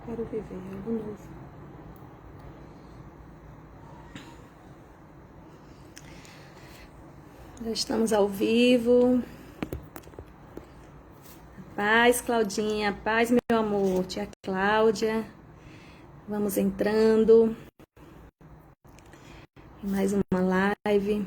Quero viver algo novo. Já estamos ao vivo. Paz, Claudinha. Paz, meu amor. Tia Cláudia. Vamos entrando em mais uma live.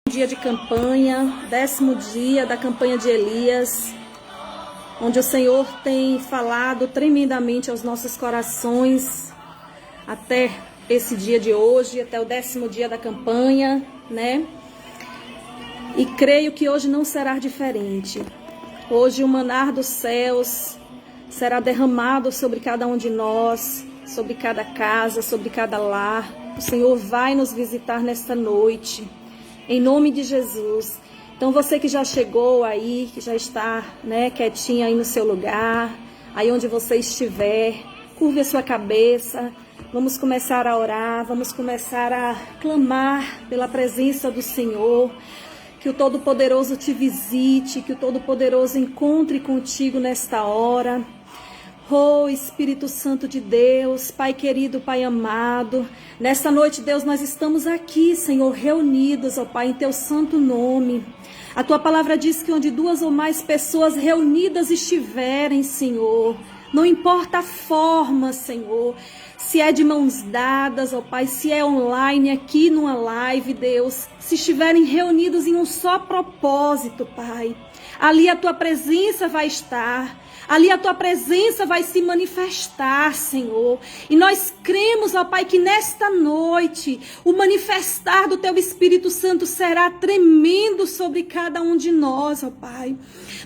dia de campanha, 10º dia da campanha de Elias, onde o Senhor tem falado tremendamente aos nossos corações até esse dia de hoje, até o 10º dia da campanha, né? E creio que hoje não será diferente. Hoje o maná dos céus será derramado sobre cada um de nós, sobre cada casa, sobre cada lar. O Senhor vai nos visitar nesta noite, em nome de Jesus. Então você que já chegou aí, que já está, né, quietinho aí no seu lugar, aí onde você estiver, curve a sua cabeça. Vamos começar a orar, vamos começar a clamar pela presença do Senhor. Que o Todo-Poderoso te visite, que o Todo-Poderoso encontre contigo nesta hora. Oh, Espírito Santo de Deus, Pai querido, Pai amado, nesta noite, Deus, nós estamos aqui, Senhor, reunidos, ó Pai, em Teu santo nome. A Tua palavra diz que onde 2 ou mais pessoas reunidas estiverem, Senhor, não importa a forma, Senhor, se é de mãos dadas, ó Pai, se é online, aqui numa live, Deus, se estiverem reunidos em um só propósito, Pai, ali a Tua presença vai estar. Ali a Tua presença vai se manifestar, Senhor. E nós cremos, ó Pai, que nesta noite o manifestar do Teu Espírito Santo será tremendo sobre cada um de nós, ó Pai.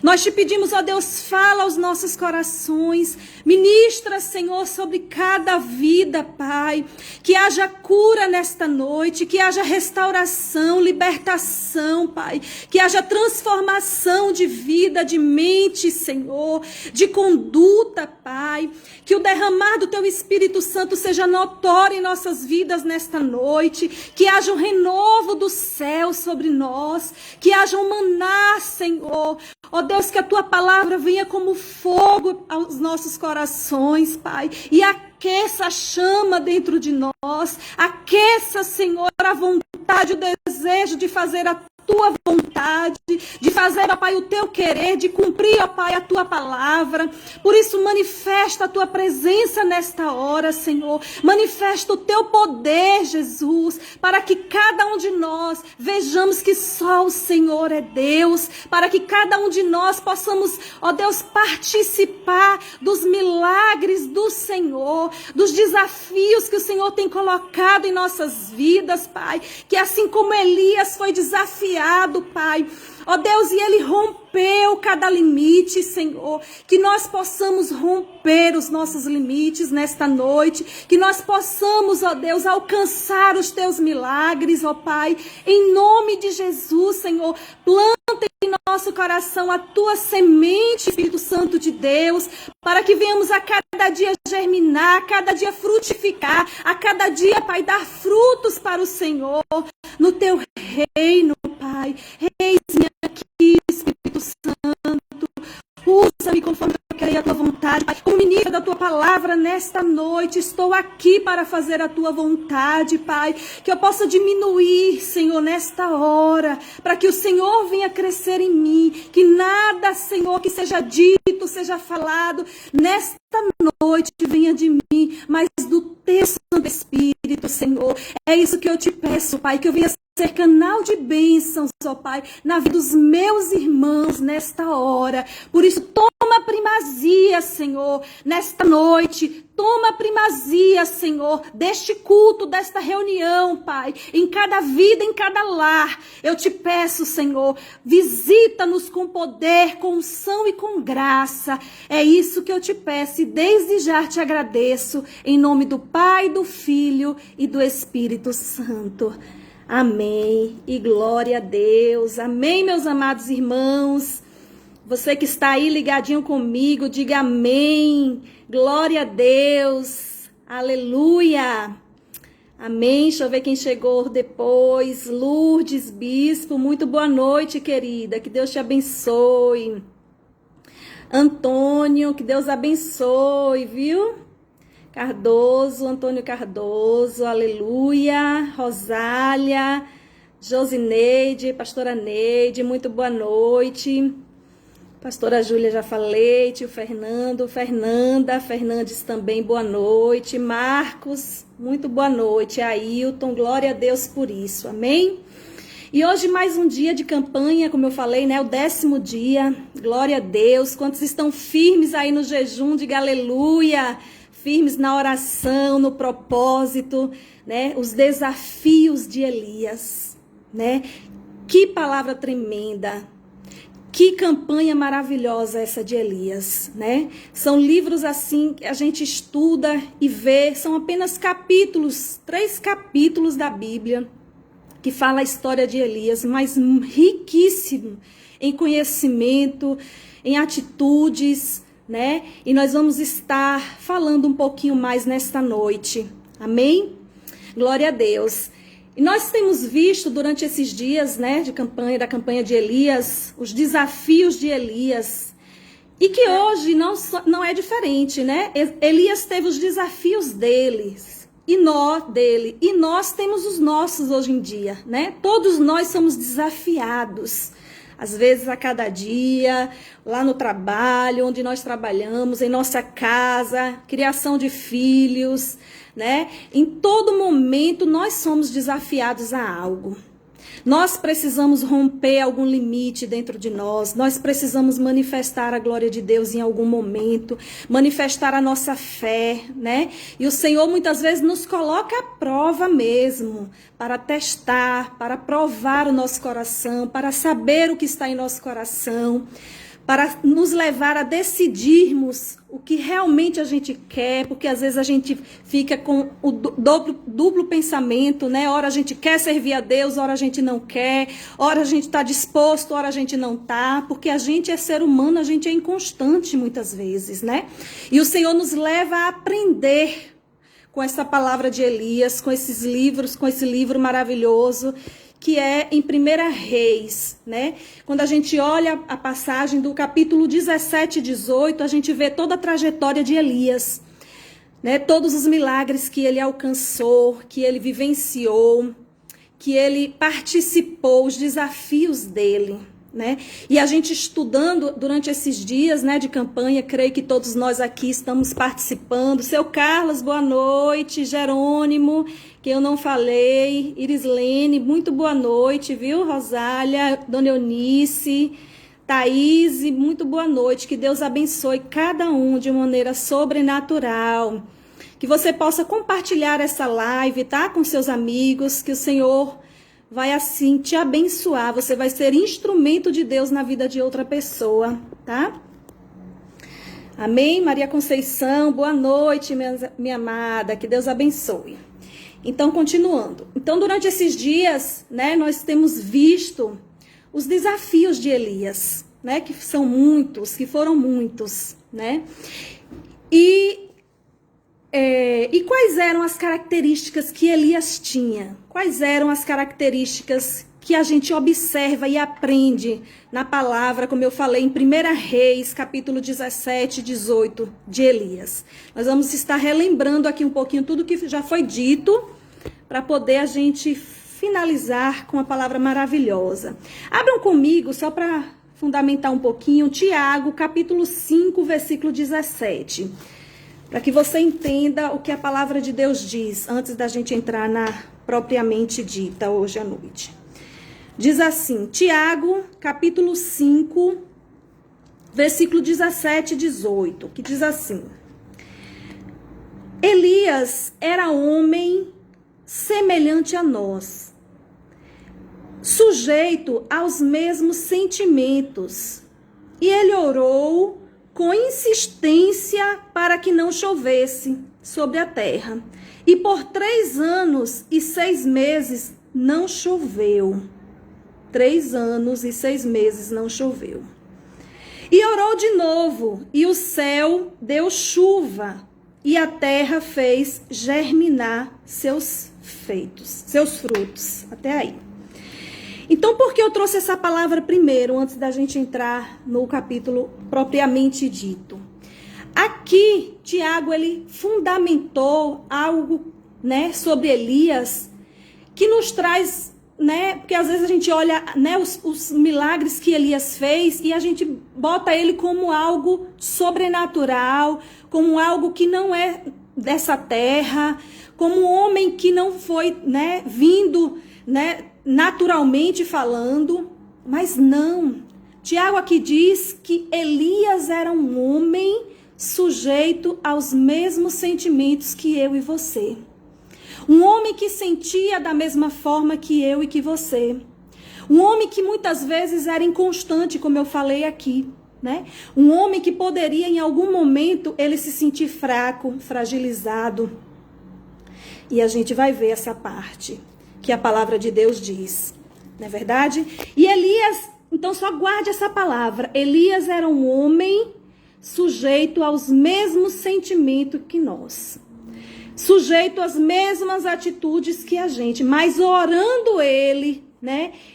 Nós te pedimos, ó Deus, fala aos nossos corações. Ministra, Senhor, sobre cada vida, Pai. Que haja cura nesta noite, que haja restauração, libertação, Pai. Que haja transformação de vida, de mente, Senhor, de conduta, Pai. Que o derramar do Teu Espírito Santo seja notório em nossas vidas nesta noite. Que haja um renovo do céu sobre nós. Que haja um maná, Senhor. Ó Deus, que a Tua palavra venha como fogo aos nossos corações, Pai. E aqueça a chama dentro de nós. Aqueça, Senhor, a vontade, o desejo de fazer a Tua vontade, de fazer, ó Pai, o Teu querer, de cumprir, ó Pai, a Tua palavra. Por isso, manifesta a Tua presença nesta hora, Senhor. Manifesta o Teu poder, Jesus, para que cada um de nós vejamos que só o Senhor é Deus, para que cada um de nós possamos, ó Deus, participar dos milagres do Senhor, dos desafios que o Senhor tem colocado em nossas vidas, Pai. Que assim como Elias foi desafiado, Pai, ó Deus, e ele rompeu cada limite, Senhor, que nós possamos romper os nossos limites nesta noite, que nós possamos, ó Deus, alcançar os Teus milagres, ó Pai, em nome de Jesus, Senhor. Planta em nosso coração a Tua semente, Espírito Santo de Deus, para que venhamos a cada dia germinar, a cada dia frutificar, a cada dia, Pai, dar frutos para o Senhor, no Teu reino, Pai. Eis-me aqui, Espírito Santo, usa-me conforme eu quero a Tua vontade, Pai. Como ministro da Tua palavra nesta noite, estou aqui para fazer a Tua vontade, Pai. Que eu possa diminuir, Senhor, nesta hora, para que o Senhor venha crescer em mim. Que nada, Senhor, que seja dito, seja falado nesta noite venha de mim, mas do Teu Santo Espírito, Senhor. É isso que eu te peço, Pai, que eu venha ser canal de bênçãos, ó Pai, na vida dos meus irmãos nesta hora. Por isso, toma primazia, Senhor, nesta noite. Toma primazia, Senhor, deste culto, desta reunião, Pai, em cada vida, em cada lar. Eu te peço, Senhor, visita-nos com poder, com unção e com graça. É isso que eu te peço e desde já te agradeço, em nome do Pai, do Filho e do Espírito Santo. Amém. E glória a Deus. Amém, meus amados irmãos. Você que está aí ligadinho comigo, diga amém. Glória a Deus. Aleluia. Amém. Deixa eu ver quem chegou depois. Lourdes Bispo, muito boa noite, querida. Que Deus te abençoe. Antônio, que Deus abençoe, viu? Cardoso, Antônio Cardoso, aleluia. Rosália, Josineide, pastora Neide, muito boa noite. Pastora Júlia, já falei. Tio Fernando, Fernanda, Fernandes também, boa noite. Marcos, muito boa noite. Ailton, glória a Deus por isso, amém? E hoje mais um dia de campanha, como eu falei, né? O 10º dia. Glória a Deus. Quantos estão firmes aí no jejum? Diga aleluia. Firmes na oração, no propósito, né? Os desafios de Elias, né? Que palavra tremenda. Que campanha maravilhosa essa de Elias, né? São livros assim que a gente estuda e vê, são apenas capítulos, 3 capítulos da Bíblia, que fala a história de Elias, mas riquíssimo em conhecimento, em atitudes, né? E nós vamos estar falando um pouquinho mais nesta noite, amém? Glória a Deus. E nós temos visto durante esses dias, né, da campanha de Elias, os desafios de Elias, e que hoje não é diferente, né? Elias teve os desafios deles, e nós temos os nossos hoje em dia, né? Todos nós somos desafiados, às vezes a cada dia, lá no trabalho, onde nós trabalhamos, em nossa casa, criação de filhos, né? Em todo momento nós somos desafiados a algo. Nós precisamos romper algum limite dentro de nós, nós precisamos manifestar a glória de Deus em algum momento, manifestar a nossa fé, né? E o Senhor muitas vezes nos coloca à prova mesmo, para testar, para provar o nosso coração, para saber o que está em nosso coração, para nos levar a decidirmos o que realmente a gente quer, porque às vezes a gente fica com o duplo pensamento, né? Ora a gente quer servir a Deus, ora a gente não quer, ora a gente está disposto, ora a gente não está, porque a gente é ser humano, a gente é inconstante muitas vezes, né? E o Senhor nos leva a aprender com essa palavra de Elias, com esses livros, com esse livro maravilhoso, que é em 1 Reis, né? Quando a gente olha a passagem do capítulo 17 e 18, a gente vê toda a trajetória de Elias, né? Todos os milagres que ele alcançou, que ele vivenciou, que ele participou, os desafios dele, né? E a gente estudando durante esses dias, né, de campanha, creio que todos nós aqui estamos participando. Seu Carlos, boa noite. Jerônimo, que eu não falei. Irislene, muito boa noite, viu? Rosália, Dona Eunice, Thaís, muito boa noite. Que Deus abençoe cada um de maneira sobrenatural. Que você possa compartilhar essa live, tá? Com seus amigos, que o Senhor vai assim te abençoar, você vai ser instrumento de Deus na vida de outra pessoa, tá? Amém? Maria Conceição, boa noite, minha amada, que Deus abençoe. Então, continuando. Então, durante esses dias, né, nós temos visto os desafios de Elias, né, que são muitos, que foram muitos, né? E quais eram as características que Elias tinha? Quais eram as características que a gente observa e aprende na palavra, como eu falei, em 1 Reis, capítulo 17 e 18 de Elias? Nós vamos estar relembrando aqui um pouquinho tudo que já foi dito, para poder a gente finalizar com a palavra maravilhosa. Abram comigo, só para fundamentar um pouquinho, Tiago, capítulo 5, versículo 17. Para que você entenda o que a palavra de Deus diz, antes da gente entrar na propriamente dita hoje à noite. Diz assim, Tiago, capítulo 5, versículo 17 e 18, que diz assim: Elias era homem semelhante a nós, sujeito aos mesmos sentimentos, e ele orou com insistência para que não chovesse sobre a terra. E por 3 anos e 6 meses não choveu. 3 anos e 6 meses não choveu. E orou de novo, e o céu deu chuva, e a terra fez germinar seus frutos. Até aí. Então, por que eu trouxe essa palavra primeiro, antes da gente entrar no capítulo propriamente dito? Aqui, Tiago, ele fundamentou algo, né, sobre Elias, que nos traz, né, porque às vezes a gente olha, né, os milagres que Elias fez e a gente bota ele como algo sobrenatural, como algo que não é dessa terra, como um homem que não foi, vindo, naturalmente falando, mas não. Tiago aqui diz que Elias era um homem sujeito aos mesmos sentimentos que eu e você. Um homem que sentia da mesma forma que eu e que você. Um homem que muitas vezes era inconstante, como eu falei aqui, Um homem que poderia em algum momento ele se sentir fraco, fragilizado. E a gente vai ver essa parte que a palavra de Deus diz, não é verdade? E Elias, então só guarde essa palavra, Elias era um homem sujeito aos mesmos sentimentos que nós. Sujeito às mesmas atitudes que a gente, mas orando ele,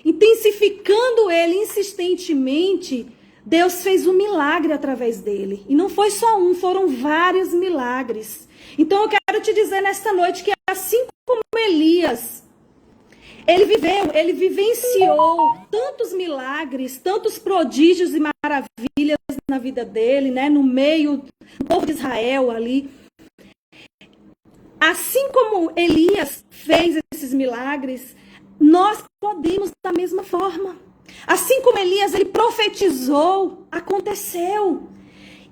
intensificando ele insistentemente, Deus fez um milagre através dele. E não foi só um, foram vários milagres. Então eu quero te dizer nesta noite que assim como Elias, ele vivenciou tantos milagres, tantos prodígios e maravilhas na vida dele, no meio do povo de Israel ali. Assim como Elias fez esses milagres, nós podemos da mesma forma. Assim como Elias, ele profetizou, aconteceu.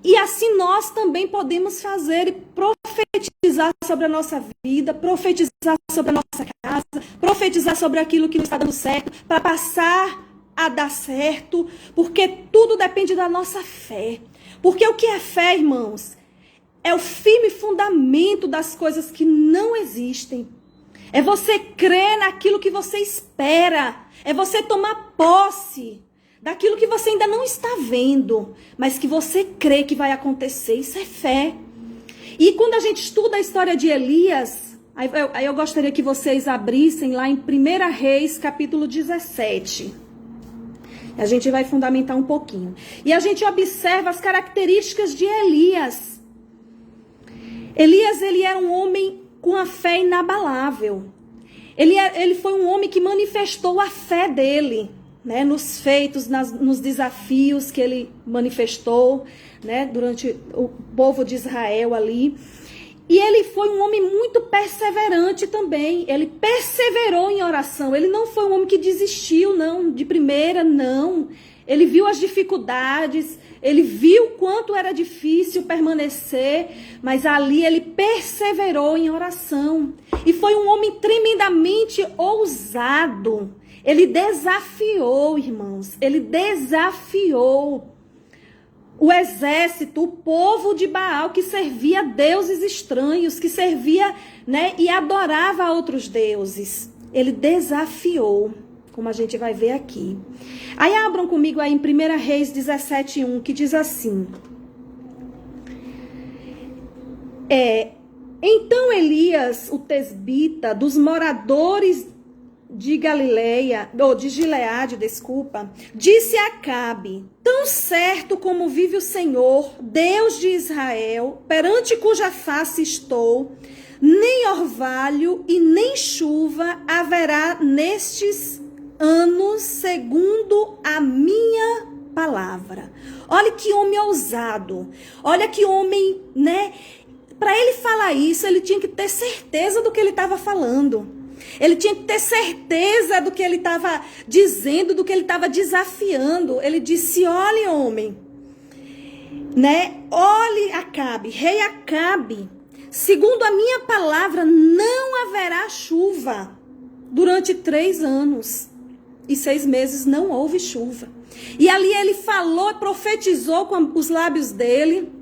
E assim nós também podemos fazer e profetizar sobre a nossa vida, profetizar sobre a nossa casa, profetizar sobre aquilo que não está dando certo, para passar a dar certo, porque tudo depende da nossa fé. Porque o que é fé, irmãos? É o firme fundamento das coisas que não existem. É você crer naquilo que você espera. É você tomar posse daquilo que você ainda não está vendo, mas que você crê que vai acontecer. Isso é fé. E quando a gente estuda a história de Elias, aí eu gostaria que vocês abrissem lá em 1 Reis, capítulo 17. A gente vai fundamentar um pouquinho. E a gente observa as características de Elias. Elias, ele era um homem com a fé inabalável. Ele foi um homem que manifestou a fé dele, nos feitos, nos desafios que ele manifestou, durante o povo de Israel ali. E ele foi um homem muito perseverante também. Ele perseverou em oração. Ele não foi um homem que desistiu, não, de primeira, não. Ele viu as dificuldades, ele viu quanto era difícil permanecer, mas ali ele perseverou em oração. E foi um homem tremendamente ousado. Ele desafiou, irmãos, ele desafiou o exército, o povo de Baal, que servia a deuses estranhos, que servia, e adorava a outros deuses. Ele desafiou, como a gente vai ver aqui. Aí abram comigo aí em 1 Reis 17:1, que diz assim. Então Elias, o tesbita, dos moradores de Gileade, disse a Acabe: tão certo como vive o Senhor, Deus de Israel, perante cuja face estou, nem orvalho e nem chuva haverá nestes anos, segundo a minha palavra. Olha que homem ousado, olha que homem, Para ele falar isso, ele tinha que ter certeza do que ele estava falando. Ele tinha que ter certeza do que ele estava dizendo, do que ele estava desafiando. Ele disse: olhe, homem, olhe, Acabe, rei Acabe, segundo a minha palavra, não haverá chuva durante 3 anos e 6 meses não houve chuva. E ali ele falou, profetizou com os lábios dele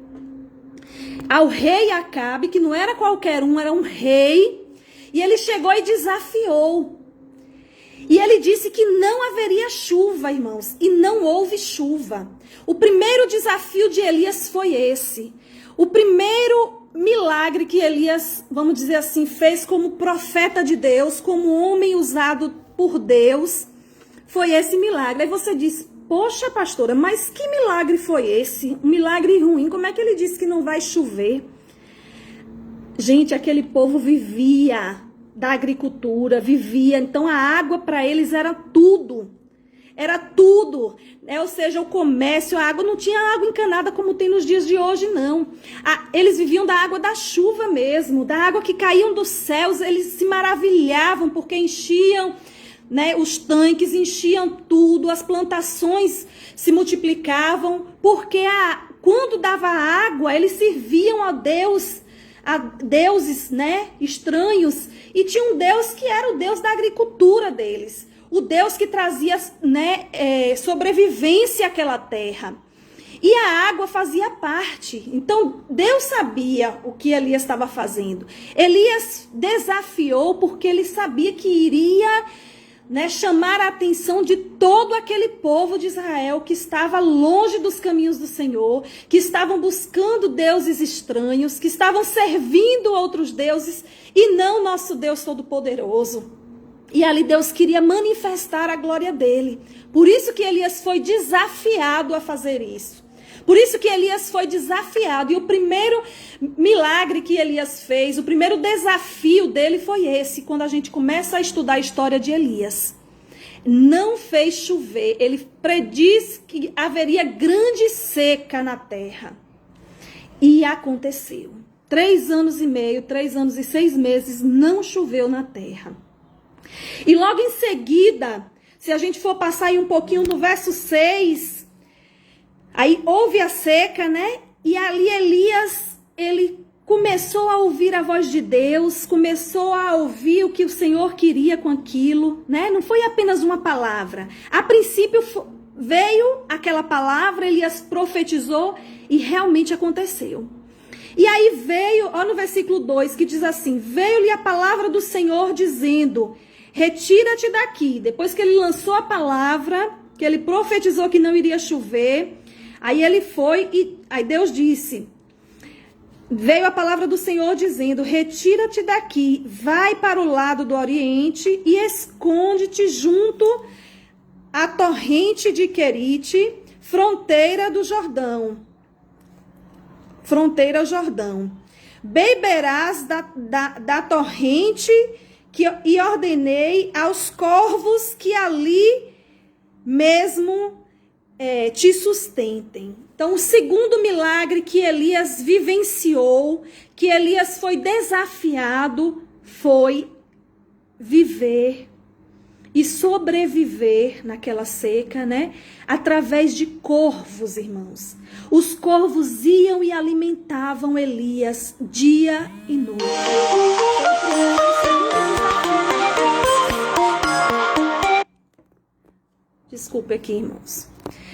ao rei Acabe, que não era qualquer um, era um rei. E ele chegou e desafiou. E ele disse que não haveria chuva, irmãos. E não houve chuva. O primeiro desafio de Elias foi esse. O primeiro milagre que Elias, vamos dizer assim, fez como profeta de Deus, como homem usado por Deus, foi esse milagre. Aí você diz: poxa, pastora, mas que milagre foi esse? Um milagre ruim. Como é que ele disse que não vai chover? Gente, aquele povo vivia da agricultura, vivia. Então a água para eles era tudo. era tudo, né? Ou seja, o comércio, a água, não tinha água encanada como tem nos dias de hoje, não. Eles viviam da água da chuva mesmo, da água que caíam dos céus, eles se maravilhavam porque enchiam, né, os tanques, enchiam tudo, as plantações se multiplicavam, porque quando dava água, eles serviam a deuses, né, estranhos, e tinha um Deus que era o Deus da agricultura deles, o Deus que trazia, né, sobrevivência àquela terra. E a água fazia parte. Então, Deus sabia o que Elias estava fazendo. Elias desafiou porque ele sabia que iria, né, chamar a atenção de todo aquele povo de Israel que estava longe dos caminhos do Senhor, que estavam buscando deuses estranhos, que estavam servindo outros deuses e não nosso Deus Todo-Poderoso. E ali Deus queria manifestar a glória dele. Por isso que Elias foi desafiado a fazer isso. Por isso que Elias foi desafiado. E o primeiro milagre que Elias fez, o primeiro desafio dele foi esse, quando a gente começa a estudar a história de Elias. Não fez chover. Ele prediz que haveria grande seca na terra. E aconteceu. 3 anos e meio, 3 anos e 6 meses, não choveu na terra. E logo em seguida, se a gente for passar aí um pouquinho no verso 6... Aí houve a seca, né? E ali Elias, ele começou a ouvir a voz de Deus, começou a ouvir o que o Senhor queria com aquilo, né? Não foi apenas uma palavra. A princípio veio aquela palavra, Elias profetizou e realmente aconteceu. E aí veio, ó, no versículo 2, que diz assim: veio-lhe a palavra do Senhor dizendo, retira-te daqui. Depois que ele lançou a palavra, que ele profetizou que não iria chover, aí ele foi e aí Deus disse, veio a palavra do Senhor dizendo, retira-te daqui, vai para o lado do oriente e esconde-te junto à torrente de Querite, fronteira do Jordão. Fronteira ao Jordão. Beberás da torrente e ordenei aos corvos que ali mesmo te sustentem. Então, o segundo milagre que Elias vivenciou, que Elias foi desafiado, foi viver e sobreviver naquela seca, né? Através de corvos, irmãos. Os corvos iam e alimentavam Elias dia e noite. Desculpe aqui, irmãos.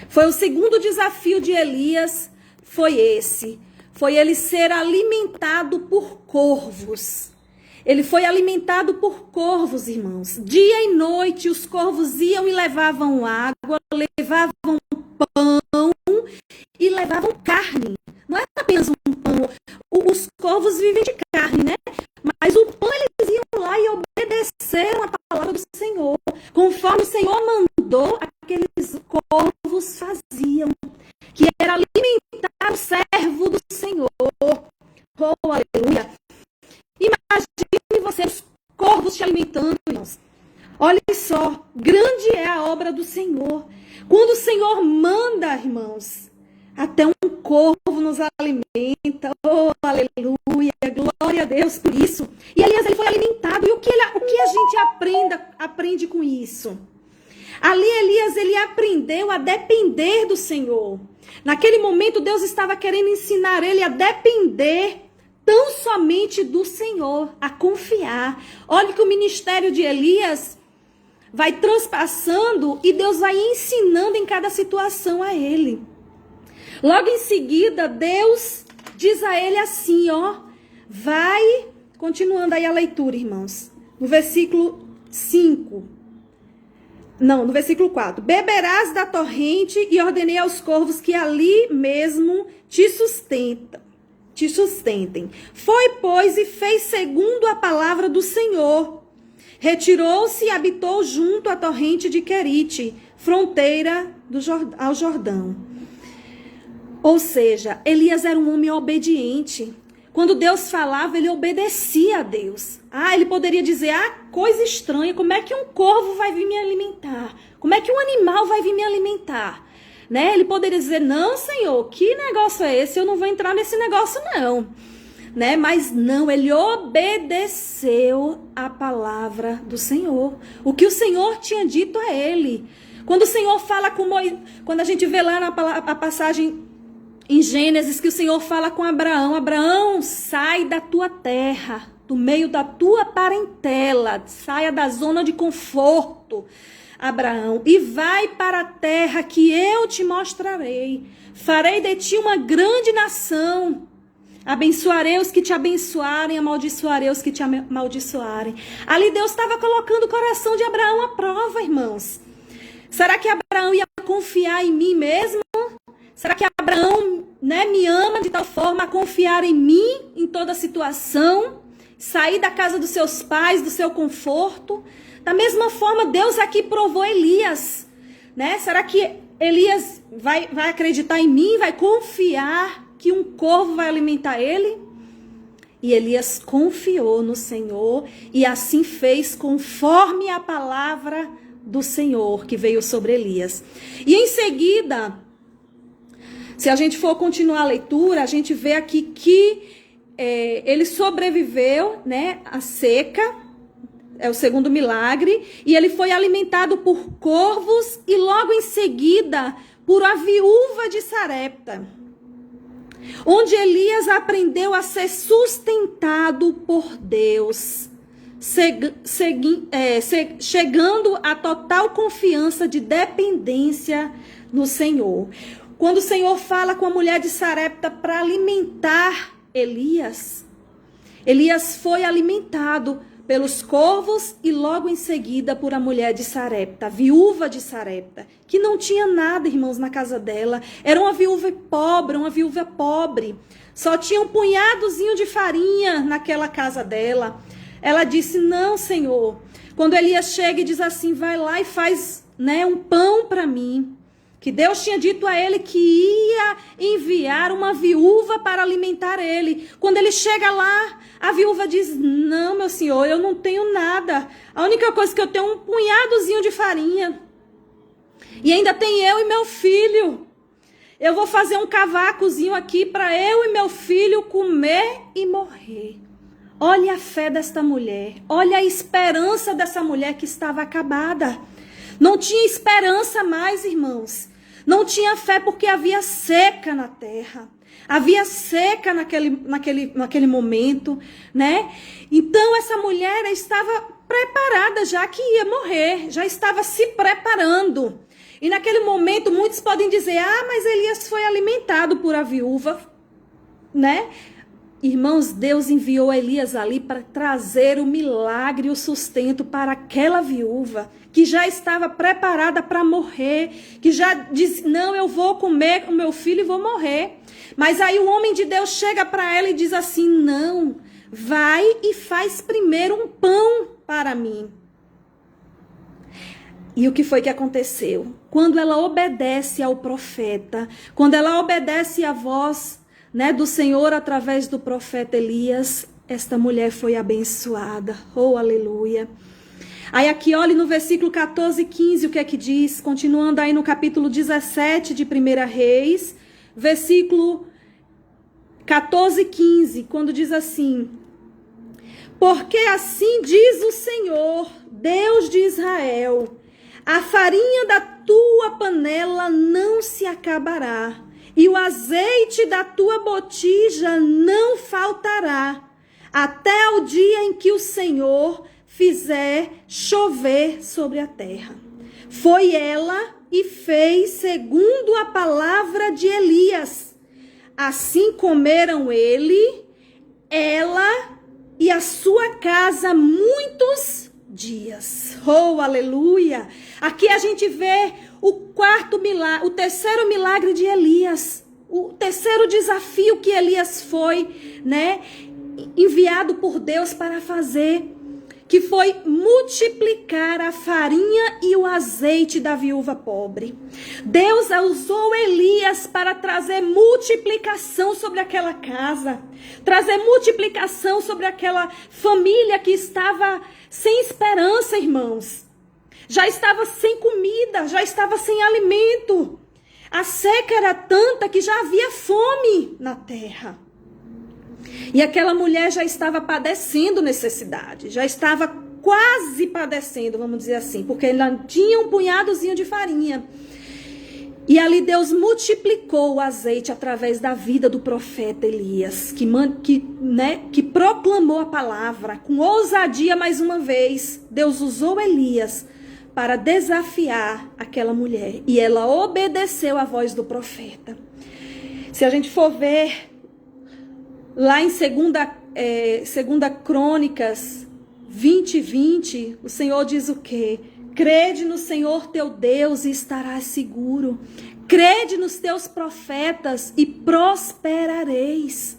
Foi o segundo desafio de Elias, foi esse. Foi ele ser alimentado por corvos. Ele foi alimentado por corvos, irmãos. Dia e noite os corvos iam e levavam água, levavam pão e levavam carne. Não era apenas um pão. Os corvos vivem de carne, né? Mas o pão eles iam lá e obedeceram a palavra do Senhor. Conforme o Senhor mandou, aqueles corvos faziam. Que era alimentar o servo do Senhor. Oh, aleluia. Imagine você, os corvos te alimentando, irmãos. Olha só, grande é a obra do Senhor. Quando o Senhor manda, irmãos, até um corvo nos alimenta. Oh, aleluia, glória a Deus por isso. E Elias, ele foi alimentado. E o que a gente aprende com isso? Ali Elias, ele aprendeu a depender do Senhor. Naquele momento, Deus estava querendo ensinar ele a depender tão somente do Senhor, a confiar. Olha que o ministério de Elias vai transpassando e Deus vai ensinando em cada situação a ele. Logo em seguida, Deus diz a ele assim, ó, vai, continuando aí a leitura, irmãos, no versículo 5. Não, no versículo 4. Beberás da torrente e ordenei aos corvos que ali mesmo te sustentem. Foi, pois, e fez segundo a palavra do Senhor. Retirou-se e habitou junto à torrente de Querite, fronteira ao Jordão. Ou seja, Elias era um homem obediente. Quando Deus falava, ele obedecia a Deus. Ele poderia dizer, coisa estranha, como é que um corvo vai vir me alimentar? Como é que um animal vai vir me alimentar? Né? Ele poderia dizer, não, Senhor, que negócio é esse? Eu não vou entrar nesse negócio, não. Né? Mas não, ele obedeceu a palavra do Senhor. O que o Senhor tinha dito a ele. Quando o Senhor fala com Moisés, quando a gente vê lá a passagem em Gênesis, que o Senhor fala com Abraão, Abraão, sai da tua terra, do meio da tua parentela, saia da zona de conforto, Abraão, e vai para a terra que eu te mostrarei. Farei de ti uma grande nação. Abençoarei os que te abençoarem, amaldiçoarei os que te amaldiçoarem. Ali Deus estava colocando o coração de Abraão à prova, irmãos. Será que Abraão ia confiar em mim mesmo? Será que Abraão, me ama de tal forma a confiar em mim em toda situação? Sair da casa dos seus pais, do seu conforto? Da mesma forma, Deus aqui provou Elias. Será que Elias vai acreditar em mim, vai confiar que um corvo vai alimentar ele? E Elias confiou no Senhor e assim fez conforme a palavra do Senhor que veio sobre Elias. E em seguida, se a gente for continuar a leitura, a gente vê aqui que ele sobreviveu, à seca, é o segundo milagre, e ele foi alimentado por corvos e logo em seguida por a viúva de Sarepta, onde Elias aprendeu a ser sustentado por Deus, chegando a total confiança de dependência no Senhor. Quando o Senhor fala com a mulher de Sarepta para alimentar Elias, Elias foi alimentado pelos corvos e logo em seguida por a mulher de Sarepta, a viúva de Sarepta, que não tinha nada, irmãos, na casa dela. Era uma viúva pobre. Só tinha um punhadozinho de farinha naquela casa dela. Ela disse, não, Senhor. Quando Elias chega e diz assim, vai lá e faz um pão para mim. Que Deus tinha dito a ele que ia enviar uma viúva para alimentar ele. Quando ele chega lá, a viúva diz, não, meu senhor, eu não tenho nada. A única coisa que eu tenho é um punhadozinho de farinha. E ainda tem eu e meu filho. Eu vou fazer um cavacozinho aqui para eu e meu filho comer e morrer. Olha a fé desta mulher. Olha a esperança dessa mulher que estava acabada. Não tinha esperança mais, irmãos. Não tinha fé porque havia seca na terra. Havia seca naquele momento, Então essa mulher estava preparada já que ia morrer. Já estava se preparando. E naquele momento muitos podem dizer, mas Elias foi alimentado por a viúva, Irmãos, Deus enviou Elias ali para trazer o milagre e o sustento para aquela viúva que já estava preparada para morrer, que já disse, não, eu vou comer o meu filho e vou morrer. Mas aí o homem de Deus chega para ela e diz assim, não, vai e faz primeiro um pão para mim. E o que foi que aconteceu? Quando ela obedece ao profeta, quando ela obedece à voz do Senhor através do profeta Elias, esta mulher foi abençoada. Oh, aleluia. Aí aqui, olhe no versículo 14 e 15, o que é que diz? Continuando aí no capítulo 17 de 1 Reis, versículo 14 e 15, quando diz assim, porque assim diz o Senhor, Deus de Israel, a farinha da tua panela não se acabará, e o azeite da tua botija não faltará, até o dia em que o Senhor fizer chover sobre a terra. Foi ela e fez segundo a palavra de Elias. Assim comeram ele, ela e a sua casa muitos dias. Oh, aleluia! Aqui a gente vê o quarto milagre, o terceiro milagre de Elias, o terceiro desafio que Elias foi, enviado por Deus para fazer. que foi multiplicar a farinha e o azeite da viúva pobre. Deus usou Elias para trazer multiplicação sobre aquela casa, trazer multiplicação sobre aquela família que estava sem esperança, irmãos. Já estava sem comida, já estava sem alimento. A seca era tanta que já havia fome na terra. E aquela mulher já estava padecendo necessidade, já estava quase padecendo, vamos dizer assim, porque ela tinha um punhadozinho de farinha. E ali Deus multiplicou o azeite através da vida do profeta Elias, que proclamou a palavra com ousadia mais uma vez. Deus usou Elias para desafiar aquela mulher, e ela obedeceu à voz do profeta. Se a gente for ver lá em 2 Crônicas 20:20, o Senhor diz o quê? Crede no Senhor teu Deus e estarás seguro. Crede nos teus profetas e prosperareis.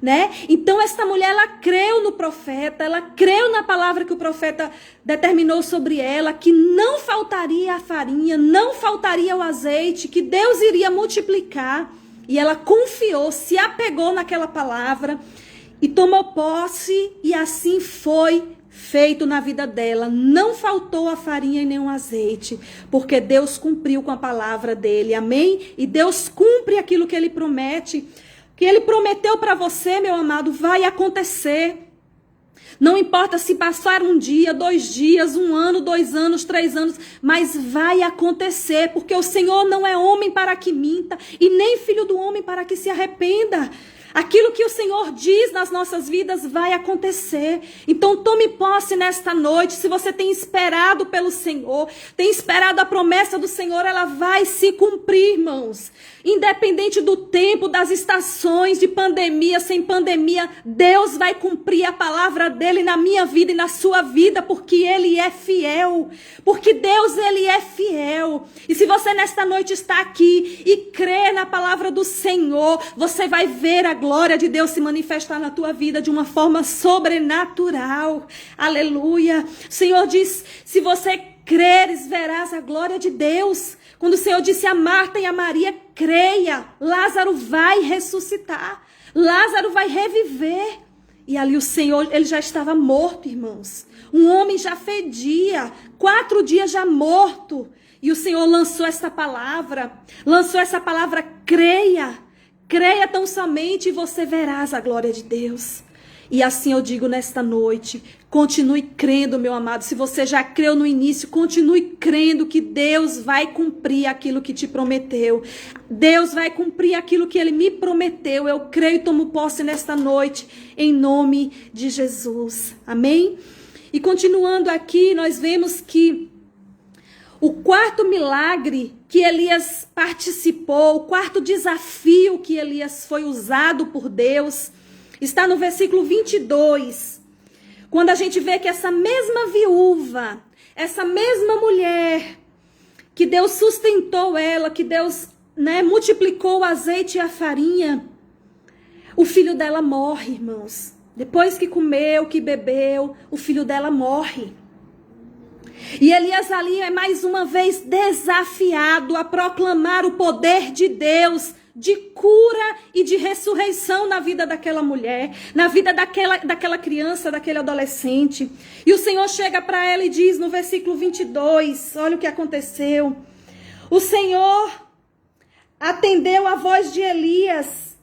Né? Então esta mulher, ela creu no profeta, ela creu na palavra que o profeta determinou sobre ela, que não faltaria a farinha, não faltaria o azeite, que Deus iria multiplicar. E ela confiou, se apegou naquela palavra e tomou posse, e assim foi feito na vida dela. Não faltou a farinha e nem o azeite, porque Deus cumpriu com a palavra dele, amém? E Deus cumpre aquilo que ele promete. O que ele prometeu para você, meu amado, vai acontecer. Não importa se passar um dia, 2 dias, 1 ano, 2 anos, 3 anos, mas vai acontecer, porque o Senhor não é homem para que minta, e nem filho do homem para que se arrependa. Aquilo que o Senhor diz nas nossas vidas vai acontecer. Então tome posse nesta noite. Se você tem esperado pelo Senhor, tem esperado a promessa do Senhor, ela vai se cumprir, irmãos. Independente do tempo, das estações, de pandemia, sem pandemia, Deus vai cumprir a palavra dele na minha vida e na sua vida, porque ele é fiel. Porque Deus, ele é fiel. E se você nesta noite está aqui e crê na palavra do Senhor, você vai ver a glória de Deus se manifestar na tua vida de uma forma sobrenatural. Aleluia. O Senhor diz, se você creres, verás a glória de Deus. Quando o Senhor disse a Marta e a Maria, creia, Lázaro vai ressuscitar. Lázaro vai reviver. E ali o Senhor, ele já estava morto, irmãos. Um homem já fedia, 4 dias já morto. E o Senhor lançou essa palavra, creia. Creia tão somente e você verás a glória de Deus. E assim eu digo nesta noite, continue crendo, meu amado. Se você já creu no início, continue crendo que Deus vai cumprir aquilo que te prometeu. Deus vai cumprir aquilo que ele me prometeu. Eu creio e tomo posse nesta noite, em nome de Jesus. Amém? E continuando aqui, nós vemos que o 4º milagre que Elias participou, o 4º desafio que Elias foi usado por Deus, está no versículo 22. Quando a gente vê que essa mesma viúva, essa mesma mulher, que Deus sustentou ela, que Deus, multiplicou o azeite e a farinha, o filho dela morre, irmãos. Depois que comeu, que bebeu, o filho dela morre. E Elias ali é mais uma vez desafiado a proclamar o poder de Deus, de cura e de ressurreição na vida daquela mulher, na vida daquela criança, daquele adolescente. E o Senhor chega para ela e diz no versículo 22, olha o que aconteceu. O Senhor atendeu a voz de Elias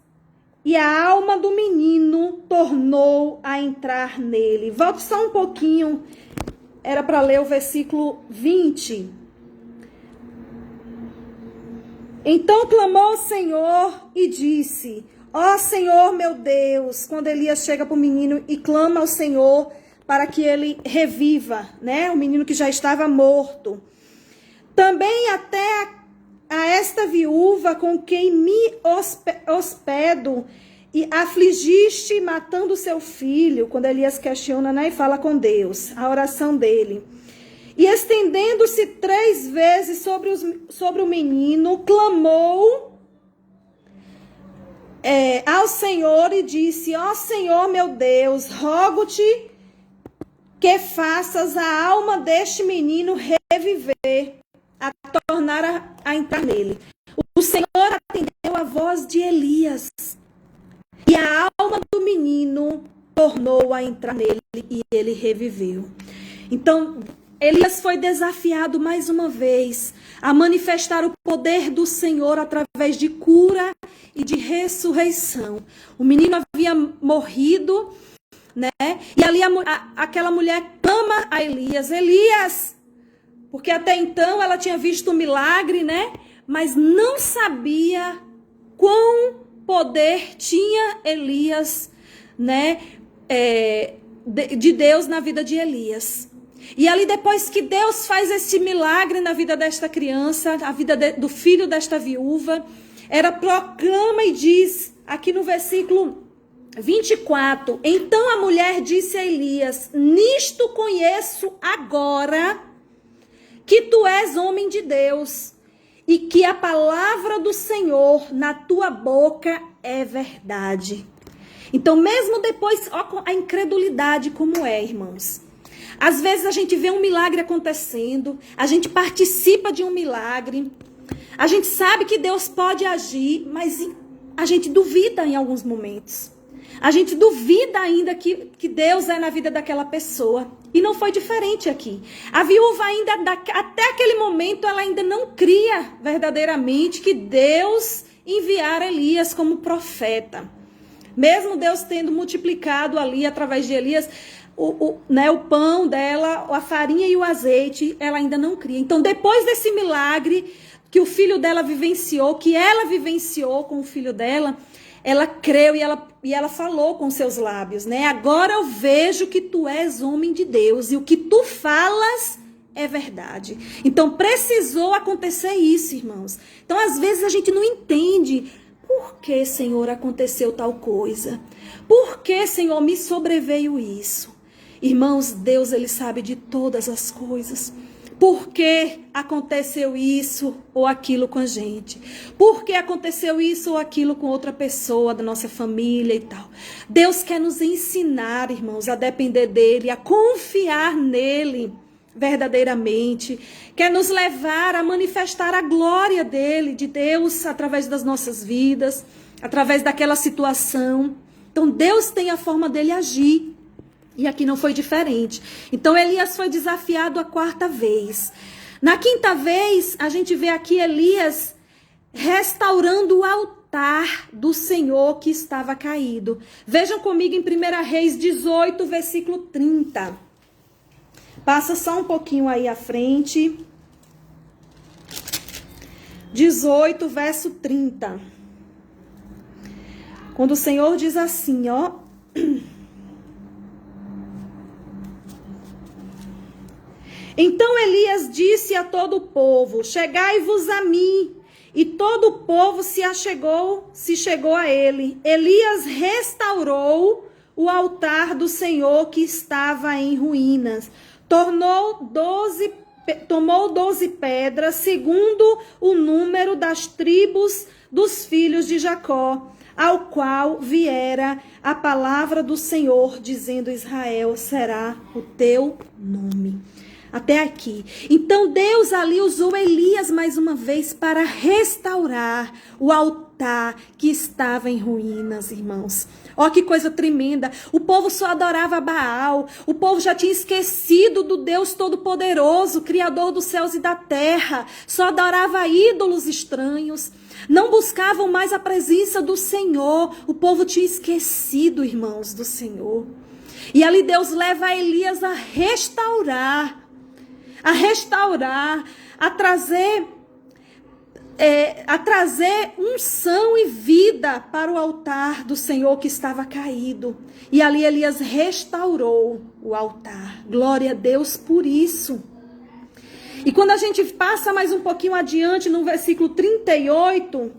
e a alma do menino tornou a entrar nele. Volto só um pouquinho. Era para ler o versículo 20. Então clamou o Senhor e disse, ó Senhor meu Deus, quando Elias chega para o menino e clama ao Senhor para que ele reviva, o menino que já estava morto. Também até a esta viúva com quem me hospedo, e afligiste matando seu filho, quando Elias questiona, e fala com Deus, a oração dele. E estendendo-se 3 vezes sobre o menino, clamou ao Senhor e disse, ó Senhor meu Deus, rogo-te que faças a alma deste menino reviver, a tornar a entrar nele. O Senhor atendeu a voz de Elias, e a alma do menino tornou a entrar nele, e ele reviveu. Então, Elias foi desafiado mais uma vez a manifestar o poder do Senhor através de cura e de ressurreição. O menino havia morrido, né? E ali aquela mulher clama a Elias, Elias, porque até então ela tinha visto um milagre, né? Mas não sabia quão poder tinha Elias, né? De Deus na vida de Elias. E ali depois que Deus faz esse milagre na vida desta criança, a vida do filho desta viúva, ela proclama e diz, aqui no versículo 24, então a mulher disse a Elias, nisto conheço agora que tu és homem de Deus e que a palavra do Senhor na tua boca é verdade. Então mesmo depois, ó, a incredulidade como é, irmãos. Às vezes a gente vê um milagre acontecendo, a gente participa de um milagre, a gente sabe que Deus pode agir, mas a gente duvida em alguns momentos. A gente duvida ainda que Deus é na vida daquela pessoa. E não foi diferente aqui. A viúva ainda, até aquele momento, ela ainda não cria verdadeiramente que Deus enviara Elias como profeta. Mesmo Deus tendo multiplicado ali, através de Elias, o pão dela, a farinha e o azeite, ela ainda não cria. Então, depois desse milagre que o filho dela vivenciou, que ela vivenciou com o filho dela, ela creu e ela falou com seus lábios, né? Agora eu vejo que tu és homem de Deus e o que tu falas é verdade. Então, precisou acontecer isso, irmãos. Então, às vezes a gente não entende por que, Senhor, aconteceu tal coisa. Por que, Senhor, me sobreveio isso? Irmãos, Deus, Ele sabe de todas as coisas. Por que aconteceu isso ou aquilo com a gente? Por que aconteceu isso ou aquilo com outra pessoa da nossa família e tal? Deus quer nos ensinar, irmãos, a depender dEle, a confiar nele verdadeiramente. Quer nos levar a manifestar a glória dEle, de Deus, através das nossas vidas, através daquela situação. Então, Deus tem a forma dEle agir. E aqui não foi diferente. Então, Elias foi desafiado a 4ª vez. Na 5ª vez, a gente vê aqui Elias restaurando o altar do Senhor que estava caído. Vejam comigo em 1 Reis 18, versículo 30. Passa só um pouquinho aí à frente. 18, verso 30. Quando o Senhor diz assim, ó... Então Elias disse a todo o povo, chegai-vos a mim. E todo o povo se chegou a ele. Elias restaurou o altar do Senhor que estava em ruínas. Tomou 12 pedras, segundo o número das tribos dos filhos de Jacó, ao qual viera a palavra do Senhor, dizendo, Israel será o teu nome. Até aqui. Então Deus ali usou Elias mais uma vez para restaurar o altar que estava em ruínas, irmãos. Ó, que coisa tremenda. O povo só adorava Baal. O povo já tinha esquecido do Deus Todo-Poderoso, Criador dos céus e da terra. Só adorava ídolos estranhos. Não buscavam mais a presença do Senhor. O povo tinha esquecido, irmãos, do Senhor. E ali Deus leva Elias a restaurar, a trazer unção e vida para o altar do Senhor que estava caído. E ali Elias restaurou o altar. Glória a Deus por isso. E quando a gente passa mais um pouquinho adiante, no versículo 38,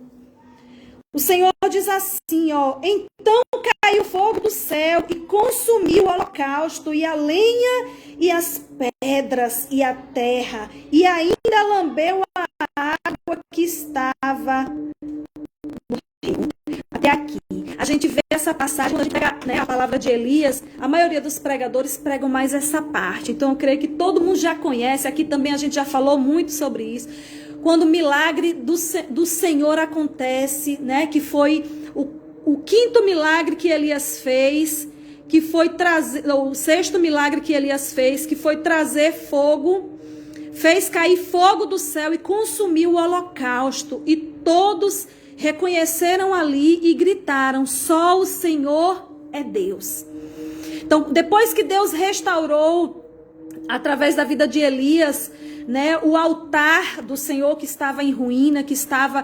o Senhor diz assim, ó, então caiu fogo do céu e consumiu o holocausto e a lenha e as pedras e a terra, e ainda lambeu a água que estava no rio. Até aqui. A gente gente vê essa passagem, quando a gente pega, né, a palavra de Elias, a maioria dos pregadores pregam mais essa parte. Então eu creio que todo mundo já conhece, aqui também a gente já falou muito sobre isso. Quando o milagre do Senhor acontece, né, que foi o quinto milagre que Elias fez, que foi trazer, o sexto milagre que Elias fez, que foi trazer fogo, fez cair fogo do céu e consumiu o holocausto. E todos reconheceram ali e gritaram: só o Senhor é Deus. Então, depois que Deus restaurou, através da vida de Elias, né, o altar do Senhor que estava em ruína, que estava,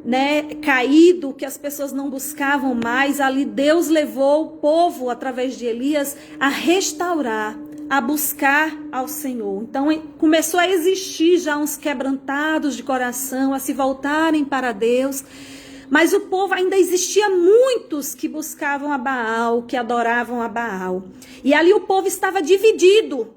né, caído, que as pessoas não buscavam mais, ali Deus levou o povo, através de Elias, a restaurar, a buscar ao Senhor. Então começou a existir já uns quebrantados de coração, a se voltarem para Deus, mas o povo ainda existia muitos que buscavam a Baal, que adoravam a Baal. E ali o povo estava dividido.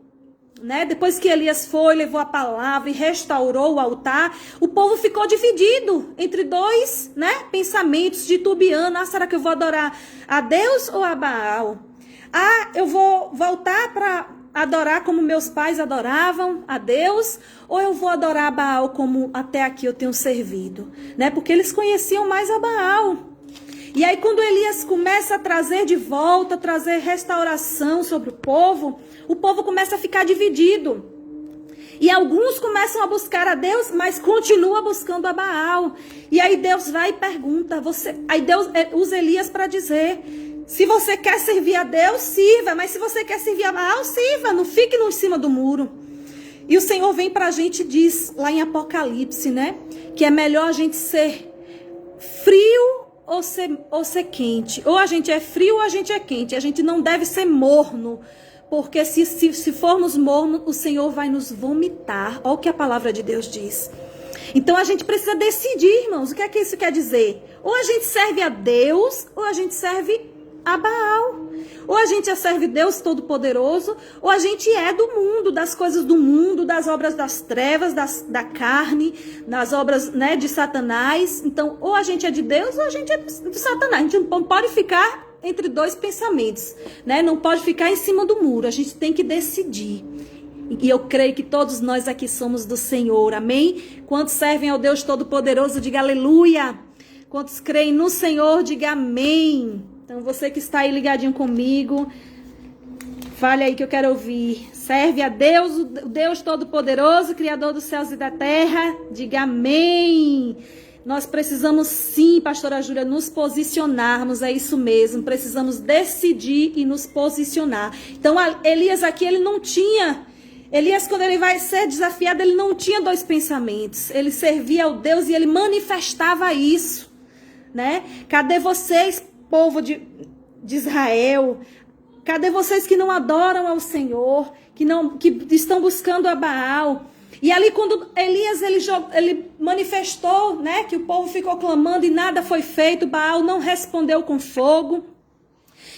Né? Depois que Elias foi, levou a palavra e restaurou o altar, o povo ficou dividido entre dois, né, pensamentos, titubeando: ah, será que eu vou adorar a Deus ou a Baal? Ah, eu vou voltar para adorar como meus pais adoravam a Deus, ou eu vou adorar a Baal como até aqui eu tenho servido, né? Porque eles conheciam mais a Baal. E aí quando Elias começa a trazer de volta, trazer restauração sobre o povo começa a ficar dividido. E alguns começam a buscar a Deus, mas continua buscando a Baal. E aí Deus vai e pergunta, aí Deus usa Elias para dizer: se você quer servir a Deus, sirva, mas se você quer servir a Baal, sirva, não fique em cima do muro. E o Senhor vem para a gente e diz lá em Apocalipse, né, que é melhor a gente ser frio ou ser quente. Ou a gente é frio ou a gente é quente. A gente não deve ser morno, porque se formos mornos, o Senhor vai nos vomitar. Olha o que a palavra de Deus diz. Então a gente precisa decidir, irmãos, o que é que isso quer dizer? Ou a gente serve a Deus, ou a gente serve a Baal. Ou a gente serve Deus Todo-Poderoso, ou a gente é do mundo, das coisas do mundo, das obras das trevas, da carne, das obras, né, de Satanás. Então, ou a gente é de Deus, ou a gente é de Satanás. A gente não pode ficar entre dois pensamentos, né? Não pode ficar em cima do muro. A gente tem que decidir. E eu creio que todos nós aqui somos do Senhor, amém? Quantos servem ao Deus Todo-Poderoso, diga aleluia. Quantos creem no Senhor, diga amém. Então você que está aí ligadinho comigo, fale aí que eu quero ouvir. Serve a Deus, o Deus Todo-Poderoso, Criador dos céus e da terra, diga amém. Nós precisamos sim, pastora Júlia, nos posicionarmos, é isso mesmo, precisamos decidir e nos posicionar. Então Elias aqui, Elias, quando ele vai ser desafiado, ele não tinha dois pensamentos, ele servia ao Deus e ele manifestava isso, né? Cadê vocês, povo de Israel? Cadê vocês que não adoram ao Senhor, que estão buscando a Baal? E ali quando Elias ele manifestou, né, que o povo ficou clamando e nada foi feito, Baal não respondeu com fogo.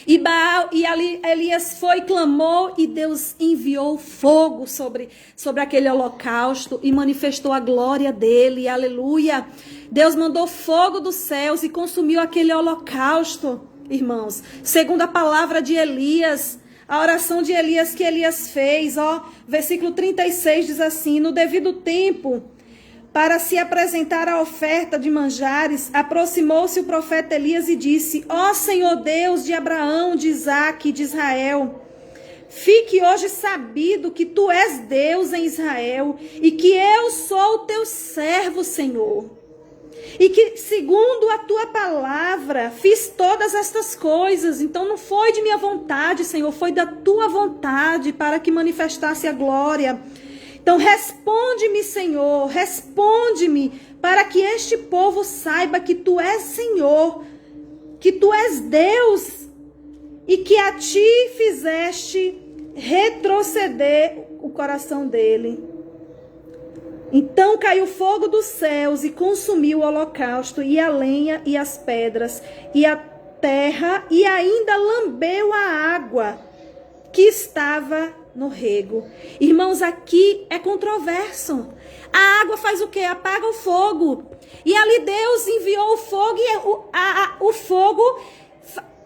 E ali Elias foi, clamou e Deus enviou fogo sobre aquele holocausto e manifestou a glória dele, aleluia. Deus mandou fogo dos céus e consumiu aquele holocausto, irmãos. Segundo a palavra de Elias, a oração de Elias que Elias fez, ó, versículo 36 diz assim: no devido tempo, para se apresentar a oferta de manjares, aproximou-se o profeta Elias e disse: ó Senhor Deus de Abraão, de Isaque e de Israel, fique hoje sabido que tu és Deus em Israel e que eu sou o teu servo, Senhor. E que, segundo a tua palavra, fiz todas estas coisas. Então não foi de minha vontade, Senhor, foi da tua vontade para que manifestasse a glória. Então responde-me, Senhor, responde-me, para que este povo saiba que tu és Senhor, que tu és Deus, e que a ti fizeste retroceder o coração dele. Então caiu fogo dos céus e consumiu o holocausto, e a lenha e as pedras, e a terra, e ainda lambeu a água que estava no rego. Irmãos, aqui é controverso. A água faz o quê? Apaga o fogo. E ali Deus enviou o fogo, e o fogo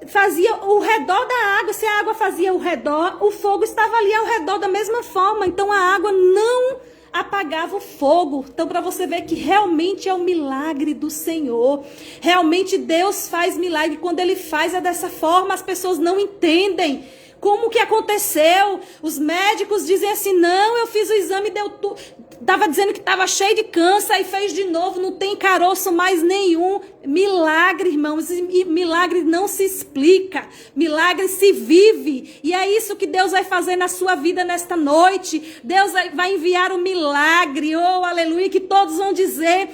fazia o redor da água. Se a água fazia o redor, o fogo estava ali ao redor da mesma forma. Então a água não apagava o fogo. Então, para você ver que realmente é o milagre do Senhor. Realmente Deus faz milagre. Quando Ele faz é dessa forma, as pessoas não entendem como que aconteceu. Os médicos dizem assim, não, eu fiz o exame, deu tudo. Estava dizendo que estava cheio de câncer, aí fez de novo, não tem caroço mais nenhum. Milagre, irmãos, milagre não se explica, milagre se vive. E é isso que Deus vai fazer na sua vida nesta noite. Deus vai enviar um milagre, oh, aleluia, que todos vão dizer...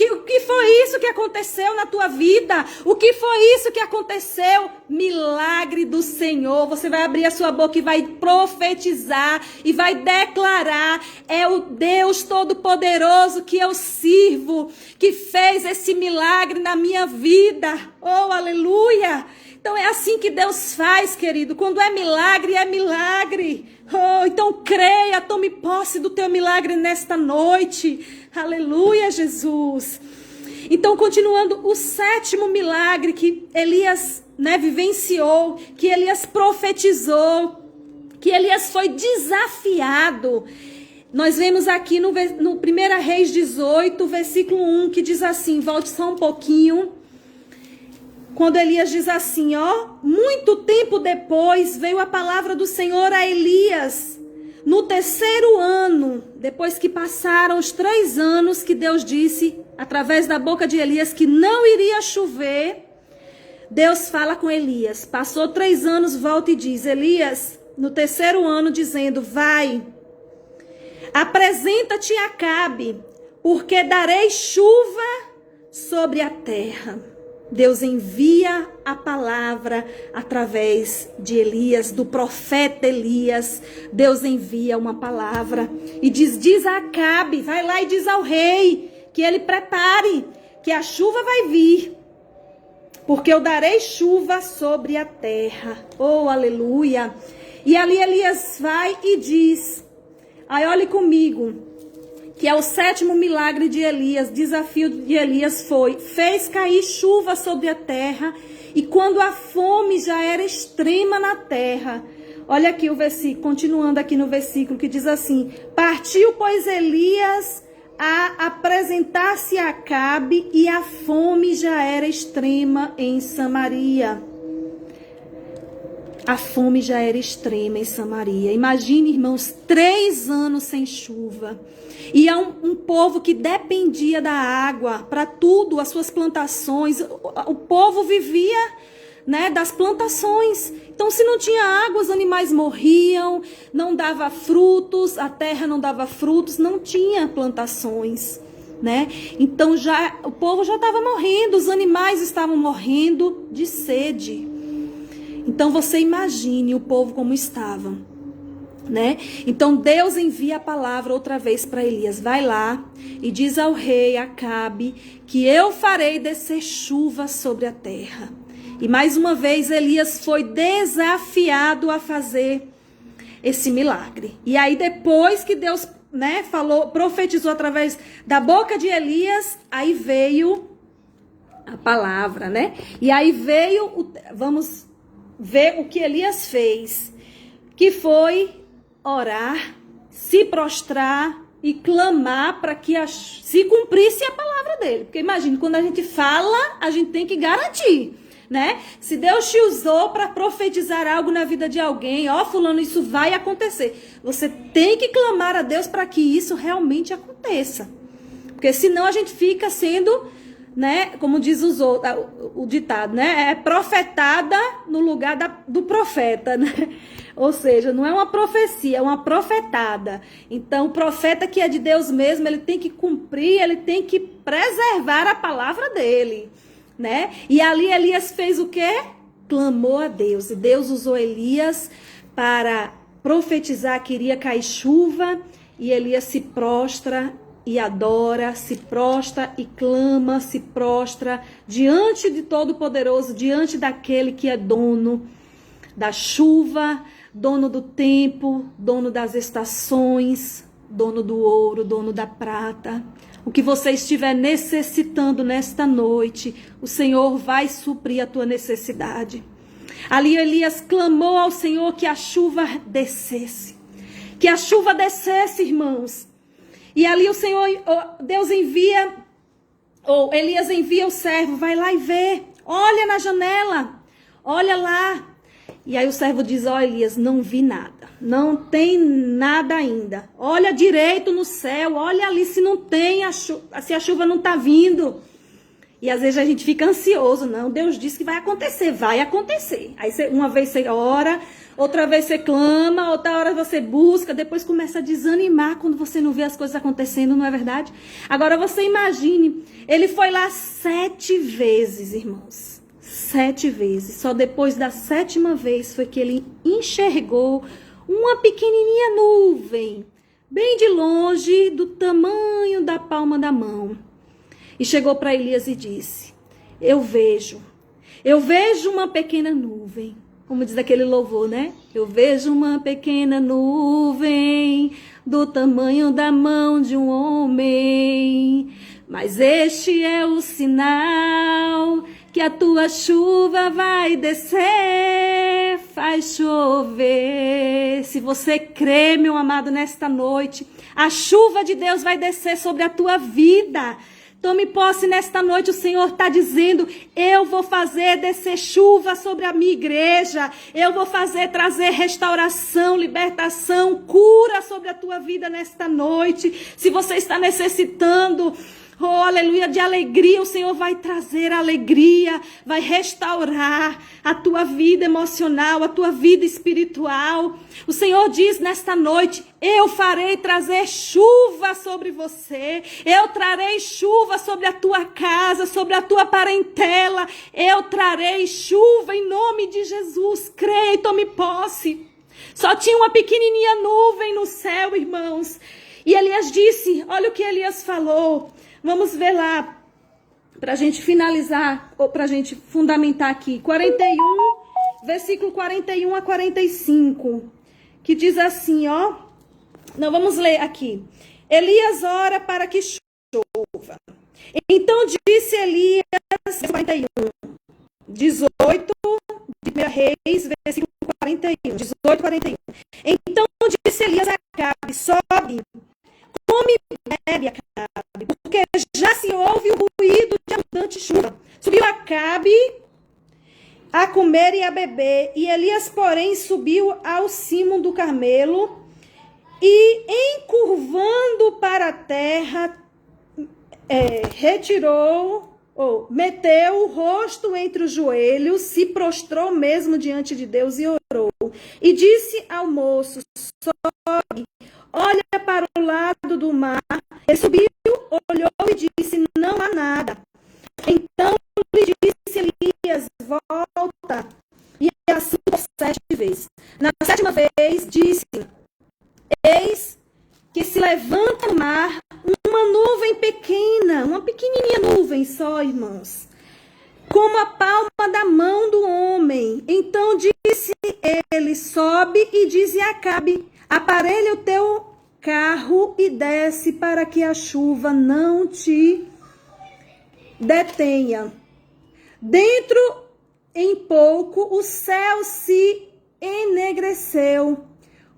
O que foi isso que aconteceu na tua vida? O que foi isso que aconteceu? Milagre do Senhor. Você vai abrir a sua boca e vai profetizar e vai declarar: é o Deus Todo-Poderoso que eu sirvo, que fez esse milagre na minha vida. Oh, aleluia! Então é assim que Deus faz, querido. Quando é milagre, é milagre. Oh, então creia, tome posse do teu milagre nesta noite. Aleluia, Jesus. Então, continuando, o 7º milagre que Elias, vivenciou, que Elias profetizou, que Elias foi desafiado. Nós vemos aqui no 1 Reis 18, versículo 1, que diz assim, volte só um pouquinho. Quando Elias diz assim, muito tempo depois veio a palavra do Senhor a Elias, no 3º ano, depois que passaram os 3 anos que Deus disse, através da boca de Elias, que não iria chover, Deus fala com Elias. Passou 3 anos, volta e diz, Elias, no 3º ano, dizendo, vai, apresenta-te a Acabe, porque darei chuva sobre a terra. Deus envia a palavra através de Elias, do profeta Elias. Deus envia uma palavra e diz a Acabe, vai lá e diz ao rei que ele prepare, que a chuva vai vir, porque eu darei chuva sobre a terra. Oh, aleluia! E ali Elias vai e diz, aí olhe comigo, que é o 7º milagre de Elias, desafio de Elias fez cair chuva sobre a terra, e quando a fome já era extrema na terra, olha aqui o versículo, continuando aqui no versículo, que diz assim, partiu, pois, Elias a apresentar-se a Acabe, e a fome já era extrema em Samaria. A fome já era extrema em Samaria. Imagine, irmãos, 3 anos sem chuva. E é um povo que dependia da água para tudo, as suas plantações. O povo vivia, das plantações. Então, se não tinha água, os animais morriam, não dava frutos, a terra não dava frutos, não tinha plantações, Então, o povo já estava morrendo, os animais estavam morrendo de sede. Então, você imagine o povo como estava. Então Deus envia a palavra outra vez para Elias, vai lá e diz ao rei Acabe que eu farei descer chuva sobre a terra. E mais uma vez Elias foi desafiado a fazer esse milagre. E aí depois que Deus profetizou através da boca de Elias, aí veio a palavra, E aí vamos ver o que Elias fez, que foi orar, se prostrar e clamar para que se cumprisse a palavra dele. Porque imagine, quando a gente fala, a gente tem que garantir, Se Deus te usou para profetizar algo na vida de alguém, fulano, isso vai acontecer. Você tem que clamar a Deus para que isso realmente aconteça. Porque senão a gente fica sendo, como diz o ditado, é profetada no lugar do profeta, Ou seja, não é uma profecia, é uma profetada. Então, o profeta que é de Deus mesmo, ele tem que cumprir, ele tem que preservar a palavra dele, E ali Elias fez o quê? Clamou a Deus. E Deus usou Elias para profetizar que iria cair chuva. E Elias se prostra e adora, se prostra e clama, se prostra diante de Todo-Poderoso, diante daquele que é dono da chuva, dono do tempo, dono das estações, dono do ouro, dono da prata. O que você estiver necessitando nesta noite, o Senhor vai suprir a tua necessidade. Ali Elias clamou ao Senhor que a chuva descesse. Que a chuva descesse, irmãos. E ali o Senhor, Deus envia, ou Elias envia o servo, vai lá e vê. Olha na janela, olha lá. E aí o servo diz, ó Elias, não vi nada. Não tem nada ainda. Olha direito no céu, olha ali se não tem, se a chuva não está vindo. E às vezes a gente fica ansioso. Não, Deus disse que vai acontecer, vai acontecer. Aí uma vez você ora, outra vez você clama, outra hora você busca, depois começa a desanimar quando você não vê as coisas acontecendo, não é verdade? Agora você imagine, ele foi lá 7 vezes, irmãos. 7 vezes. Só depois da 7ª vez foi que ele enxergou uma pequenininha nuvem, bem de longe, do tamanho da palma da mão. E chegou para Elias e disse, eu vejo uma pequena nuvem. Como diz aquele louvor, né? Eu vejo uma pequena nuvem do tamanho da mão de um homem. Mas este é o sinal que a tua chuva vai descer, faz chover. Se você crê, meu amado, nesta noite, a chuva de Deus vai descer sobre a tua vida. Tome posse nesta noite, o Senhor está dizendo, eu vou fazer descer chuva sobre a minha igreja, eu vou trazer restauração, libertação, cura sobre a tua vida nesta noite. Se você está necessitando, oh, aleluia, de alegria, o Senhor vai trazer alegria, vai restaurar a tua vida emocional, a tua vida espiritual. O Senhor diz nesta noite, eu farei trazer chuva sobre você, eu trarei chuva sobre a tua casa, sobre a tua parentela, eu trarei chuva em nome de Jesus. Creia e tome posse. Só tinha uma pequenininha nuvem no céu, irmãos. E Elias disse, olha o que Elias falou. Vamos ver lá, para a gente finalizar, ou para a gente fundamentar aqui. 41, versículo 41 a 45, que diz assim, ó. Não, vamos ler aqui. Elias ora para que chova. Então disse Elias, 41, 18, de 1 Reis, versículo 41, 18, 41. Então disse Elias a Acabe, sobe, come e bebe, Acabe, porque já se ouve o ruído de abundante chuva. Subiu Acabe a comer e a beber, e Elias, porém, subiu ao cimo do Carmelo, e encurvando para a terra, meteu o rosto entre os joelhos, se prostrou mesmo diante de Deus e orou. E disse ao moço, sobe, olha para o lado do mar. Ele subiu, olhou e disse, não há nada. Então lhe disse Elias, volta. E assim por 7 vezes. Na 7ª vez disse, eis que se levanta no mar uma nuvem pequena, uma pequenininha nuvem só, irmãos, como a palma da mão do homem. Então disse ele, sobe e dize a Acabe, aparelha o teu carro e desce para que a chuva não te detenha. Dentro em pouco o céu se enegreceu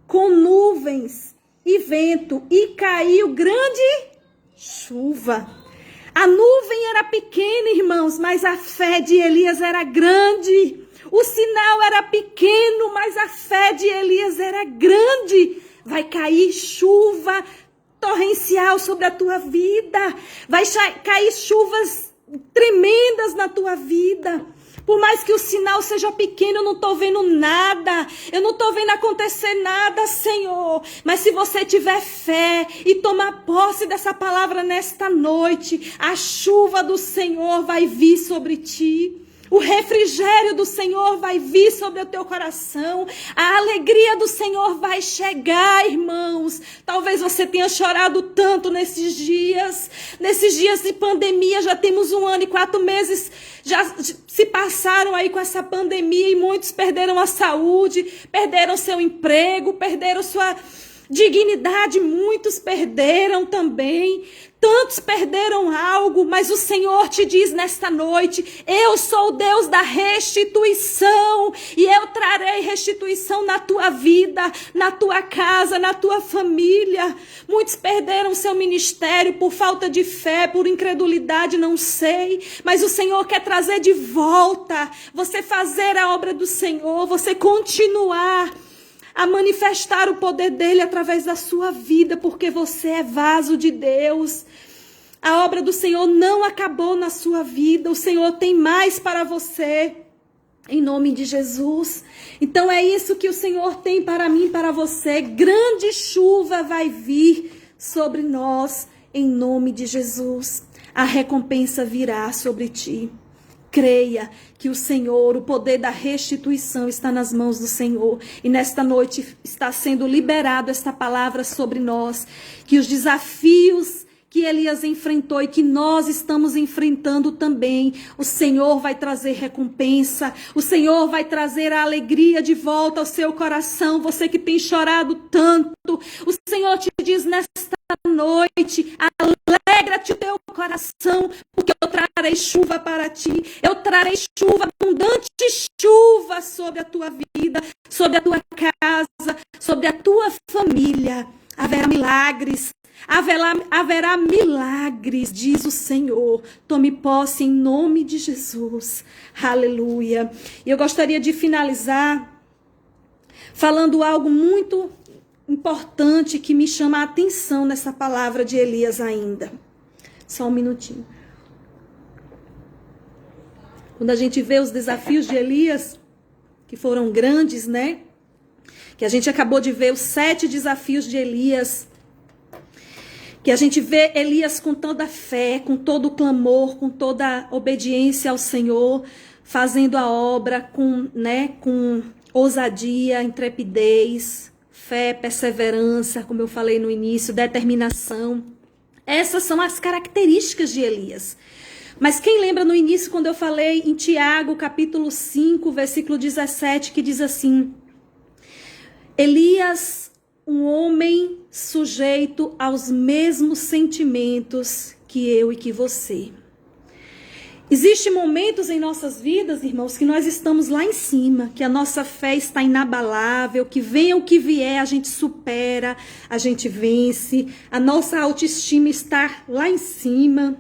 com nuvens e vento e caiu grande chuva. A nuvem era pequena, irmãos, mas a fé de Elias era grande. O sinal era pequeno, mas a fé de Elias era grande. Vai cair chuva torrencial sobre a tua vida. Vai cair chuvas tremendas na tua vida. Por mais que o sinal seja pequeno, eu não estou vendo nada. Eu não estou vendo acontecer nada, Senhor. Mas se você tiver fé e tomar posse dessa palavra nesta noite, a chuva do Senhor vai vir sobre ti. O refrigério do Senhor vai vir sobre o teu coração. A alegria do Senhor vai chegar, irmãos. Talvez você tenha chorado tanto nesses dias. Nesses dias de pandemia, já temos 1 ano e 4 meses. Já se passaram aí com essa pandemia e muitos perderam a saúde, perderam seu emprego, perderam Dignidade muitos perderam também. Tantos perderam algo, mas o Senhor te diz nesta noite: eu sou o Deus da restituição, e eu trarei restituição na tua vida, na tua casa, na tua família. Muitos perderam seu ministério por falta de fé, por incredulidade, não sei, mas o Senhor quer trazer de volta, você fazer a obra do Senhor, você continuar a manifestar o poder dele através da sua vida, porque você é vaso de Deus. A obra do Senhor não acabou na sua vida, o Senhor tem mais para você, em nome de Jesus. Então é isso que o Senhor tem para mim e para você. Grande chuva vai vir sobre nós, em nome de Jesus. A recompensa virá sobre ti. Creia que o Senhor, o poder da restituição está nas mãos do Senhor. E nesta noite está sendo liberado esta palavra sobre nós. Que os desafios que Elias enfrentou e que nós estamos enfrentando também, o Senhor vai trazer recompensa. O Senhor vai trazer a alegria de volta ao seu coração. Você que tem chorado tanto, o Senhor te diz nesta noite: alegra-te o teu coração, porque eu trarei chuva para ti. Eu trarei chuva, abundante chuva sobre a tua vida, sobre a tua casa, sobre a tua família. Haverá milagres, haverá milagres, diz o Senhor. Tome posse em nome de Jesus. Aleluia. E eu gostaria de finalizar falando algo muito importante que me chama a atenção nessa palavra de Elias ainda. Só um minutinho. Quando a gente vê os desafios de Elias, que foram grandes, né? Que a gente acabou de ver os 7 desafios de Elias. Que a gente vê Elias com toda a fé, com todo o clamor, com toda a obediência ao Senhor, fazendo a obra com ousadia, intrepidez, fé, perseverança, como eu falei no início, determinação. Essas são as características de Elias. Mas quem lembra no início, quando eu falei em Tiago, capítulo 5, versículo 17, que diz assim: Elias, um homem sujeito aos mesmos sentimentos que eu e que você. Existem momentos em nossas vidas, irmãos, que nós estamos lá em cima, que a nossa fé está inabalável, que venha o que vier, a gente supera, a gente vence, a nossa autoestima está lá em cima,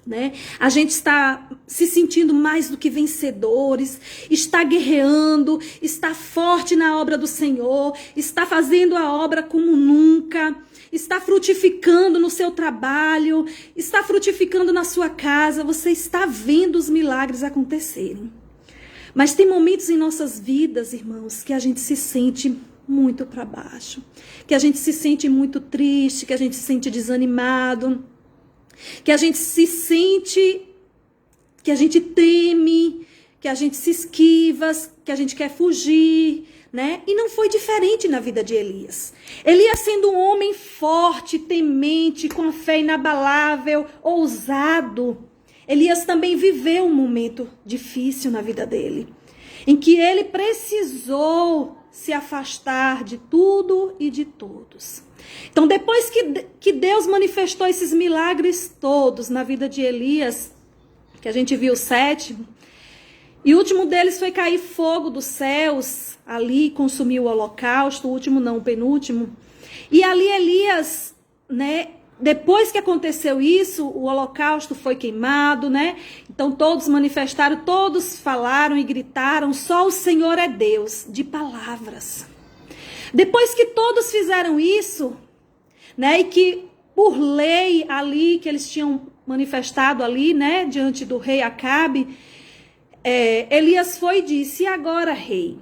né? A gente está se sentindo mais do que vencedores, está guerreando, está forte na obra do Senhor, está fazendo a obra como nunca, está frutificando no seu trabalho, está frutificando na sua casa, você está vendo os milagres acontecerem. Mas tem momentos em nossas vidas, irmãos, que a gente se sente muito para baixo, que a gente se sente muito triste, que a gente se sente desanimado, que a gente se sente, que a gente teme, que a gente se esquiva, que a gente quer fugir, né? E não foi diferente na vida de Elias. Elias, sendo um homem forte, temente, com a fé inabalável, ousado, Elias também viveu um momento difícil na vida dele, em que ele precisou se afastar de tudo e de todos. Então, depois que Deus manifestou esses milagres todos na vida de Elias, que a gente viu 7, e o último deles foi cair fogo dos céus, ali consumiu o holocausto, o último não, o penúltimo. E ali Elias, né, depois que aconteceu isso, o holocausto foi queimado, né? Então todos manifestaram, todos falaram e gritaram: só o Senhor é Deus, de palavras. Depois que todos fizeram isso, né, e que por lei ali, que eles tinham manifestado ali, né, diante do rei Acabe, Elias foi e disse: e agora, rei?